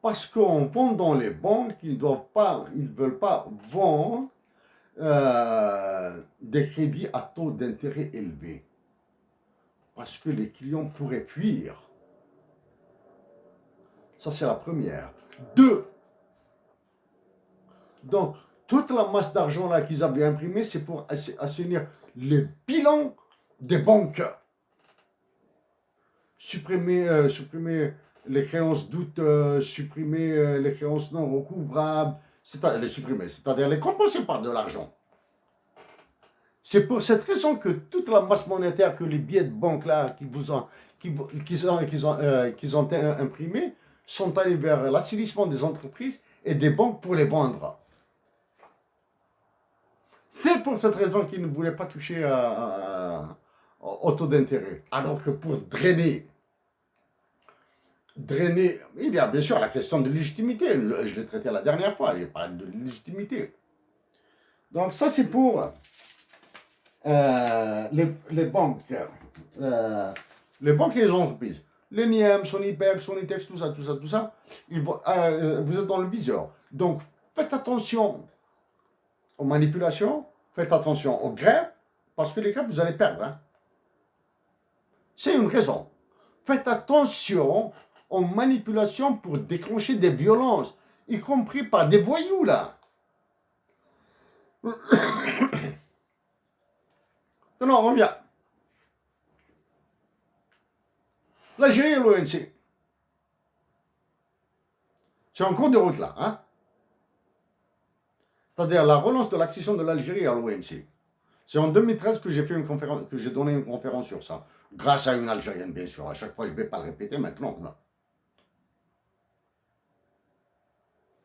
Speaker 1: Parce qu'en vendant les banques, ils ne veulent pas vendre des crédits à taux d'intérêt élevés. Parce que les clients pourraient fuir. Ça, c'est la première. Deux, donc, toute la masse d'argent là qu'ils avaient imprimée, c'est pour assainir les bilans des banques. Supprimer les créances doutes, supprimer les créances non recouvrables, les supprimer, c'est-à-dire les compenser par de l'argent. C'est pour cette raison que toute la masse monétaire que les billets de banque là qu'ils ont imprimés sont allés vers l'assainissement des entreprises et des banques pour les vendre. C'est pour cette raison qu'ils ne voulaient pas toucher au taux d'intérêt. Alors que pour drainer, il y a bien sûr la question de légitimité. Je l'ai traité la dernière fois, j'ai parlé de légitimité. Donc ça c'est pour les banques. Les banques et les entreprises. Les NIEM, Sonibec, Sonitex, tout ça. Vous êtes dans le viseur. Donc faites attention aux manipulations, faites attention aux grèves, parce que les grèves, vous allez perdre. Hein. C'est une raison. Faites attention aux manipulations pour déclencher des violences, y compris par des voyous, là. Non, on revient. L'Algérie et l'OMC. C'est en cours de route, là. Hein. C'est-à-dire la relance de l'accession de l'Algérie à l'OMC. C'est en 2013 que j'ai fait une conférence, que j'ai donné une conférence sur ça. Grâce à une Algérienne, bien sûr. À chaque fois, je ne vais pas le répéter maintenant. Là.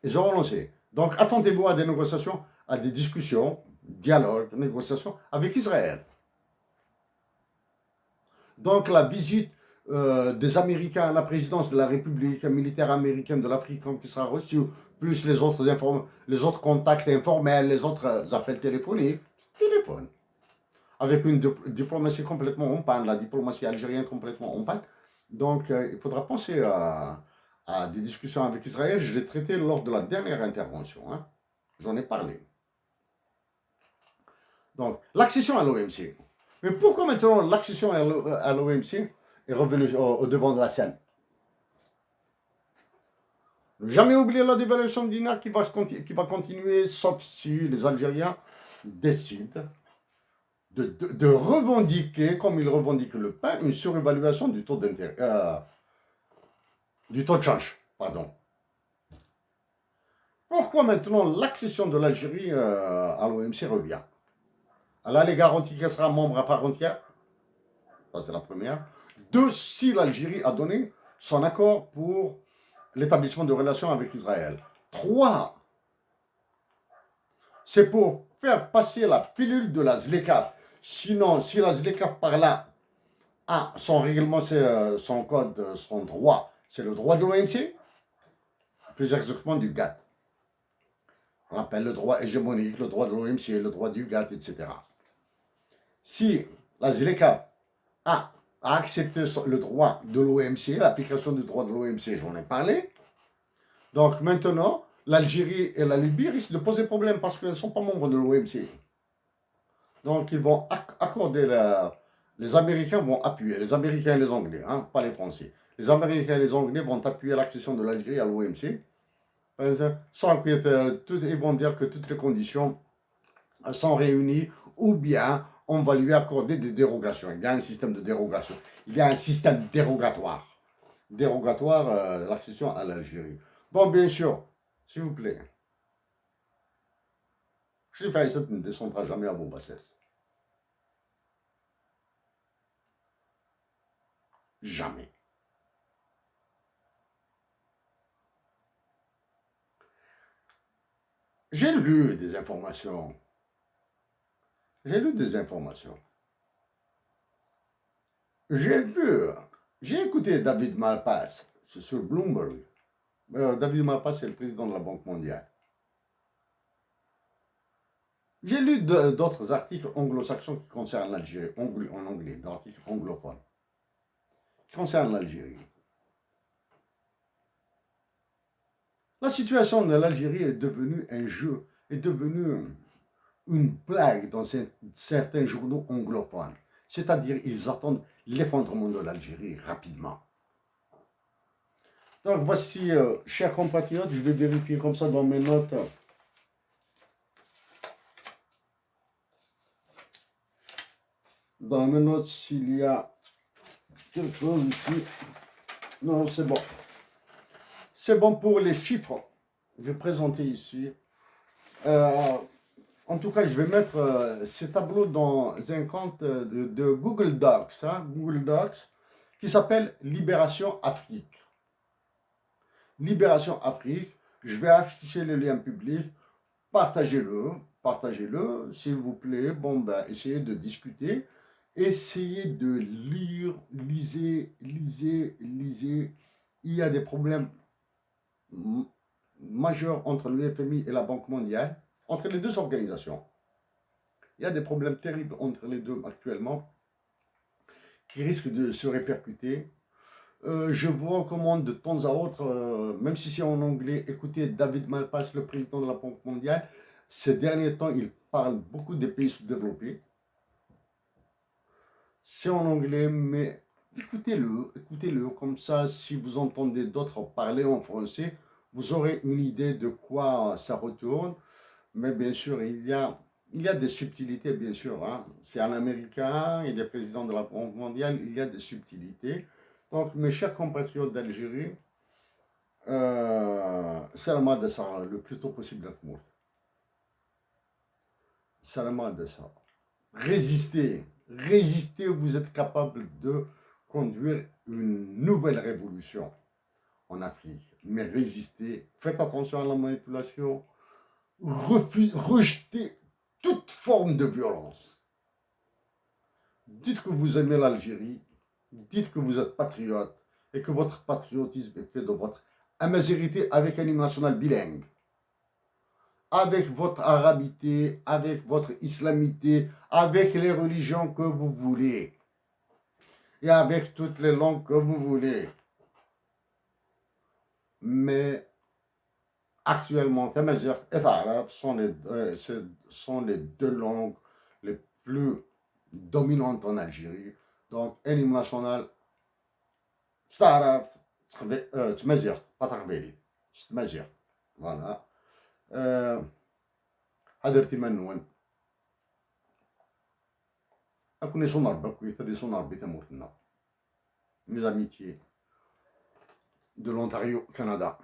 Speaker 1: Ils ont relancé. Donc, attendez-vous à des négociations, à des discussions, dialogues, négociations avec Israël. Donc, la visite des Américains à la présidence de la République militaire américaine de l'Afrique qui sera reçue, plus les autres contacts informels, les autres appels téléphoniques, téléphone. Avec une diplomatie complètement en panne, la diplomatie algérienne complètement en panne. Donc, il faudra penser à des discussions avec Israël. Je l'ai traité lors de la dernière intervention. Hein. J'en ai parlé. Donc, l'accession à l'OMC. Mais pourquoi maintenant l'accession à l'OMC est revenue au devant de la scène? Ne jamais oublier la dévaluation du dinar qui va continuer, sauf si les Algériens décident de revendiquer, comme ils revendiquent le pain, une surévaluation du taux d'intérêt, du taux de change, pardon. Pourquoi maintenant l'accession de l'Algérie à l'OMC revient? Elle a les garanties qu'elle sera membre à part entière. Ça, c'est la première. Deux, si l'Algérie a donné son accord pour l'établissement de relations avec Israël. Trois, c'est pour faire passer la pilule de la ZLECAf. Sinon, si la ZLECAf par là a son règlement, son code, son droit, c'est le droit de l'OMC, plus exactement du GATT. On appelle le droit hégémonique, le droit de l'OMC, le droit du GATT, etc. Si la ZLECAf a accepté le droit de l'OMC, l'application du droit de l'OMC, j'en ai parlé. Donc maintenant, l'Algérie et la Libye risquent de poser problème parce qu'elles ne sont pas membres de l'OMC. Donc ils vont accorder, les Américains vont appuyer, les Américains et les Anglais, hein, pas les Français. Les Américains et les Anglais vont appuyer l'accession de l'Algérie à l'OMC. Sans qu'ils vont dire que toutes les conditions sont réunis, ou bien on va lui accorder des dérogations. Il y a un système de dérogation. Il y a un système dérogatoire. Dérogatoire, l'accession à l'Algérie. Bon, bien sûr, s'il vous plaît, Chérif Aïssat ne descendra jamais à Boubassès. Jamais. J'ai lu des informations. J'ai lu des informations. J'ai vu, j'ai écouté David Malpass, c'est sur Bloomberg. David Malpass, c'est le président de la Banque mondiale. J'ai lu d'autres articles anglo-saxons qui concernent l'Algérie, en anglais, d'articles anglophones, qui concernent l'Algérie. La situation de l'Algérie est devenue un jeu, est devenue une blague dans certains journaux anglophones. C'est-à-dire, ils attendent l'effondrement de l'Algérie rapidement. Donc voici, chers compatriotes, je vais vérifier comme ça dans mes notes. Dans mes notes, s'il y a quelque chose ici. Non, c'est bon. C'est bon pour les chiffres. Je vais présenter ici. En tout cas, je vais mettre ces tableaux dans un compte de Google Docs, Google Docs, qui s'appelle Libération Afrique. Libération Afrique. Je vais afficher le lien public. Partagez-le, s'il vous plaît. Bon, ben, essayez de discuter. Essayez de lire, lisez. Il y a des problèmes majeurs entre le FMI et la Banque mondiale, entre les deux organisations. Il y a des problèmes terribles entre les deux actuellement qui risquent de se répercuter. Je vous recommande de temps à autre, même si c'est en anglais, écoutez David Malpass, le président de la Banque mondiale. Ces derniers temps, il parle beaucoup des pays sous-développés. C'est en anglais, mais écoutez-le, comme ça, si vous entendez d'autres parler en français, vous aurez une idée de quoi ça retourne. Mais bien sûr, il y a des subtilités, bien sûr. C'est un Américain, il est président de la Banque mondiale, il y a des subtilités. Donc, mes chers compatriotes d'Algérie, Salam Adessa, le plus tôt possible. Salam Adessa. Résistez, vous êtes capable de conduire une nouvelle révolution en Afrique. Mais résistez, faites attention à la manipulation, rejetez toute forme de violence. Dites que vous aimez l'Algérie, dites que vous êtes patriote et que votre patriotisme est fait de votre amazérité avec un hymne national bilingue, avec votre arabité, avec votre islamité, avec les religions que vous voulez et avec toutes les langues que vous voulez. Mais actuellement, Tamazight et Arab sont les deux langues les plus dominantes en Algérie. Donc, un hymne national, تعرف تمازيغ pas تقبيلي تمازيغ فوالا هذا ارتمان أكون صنع ربك يثدي صنع ربي تموتنا mes amitiés de l'Ontario, Canada.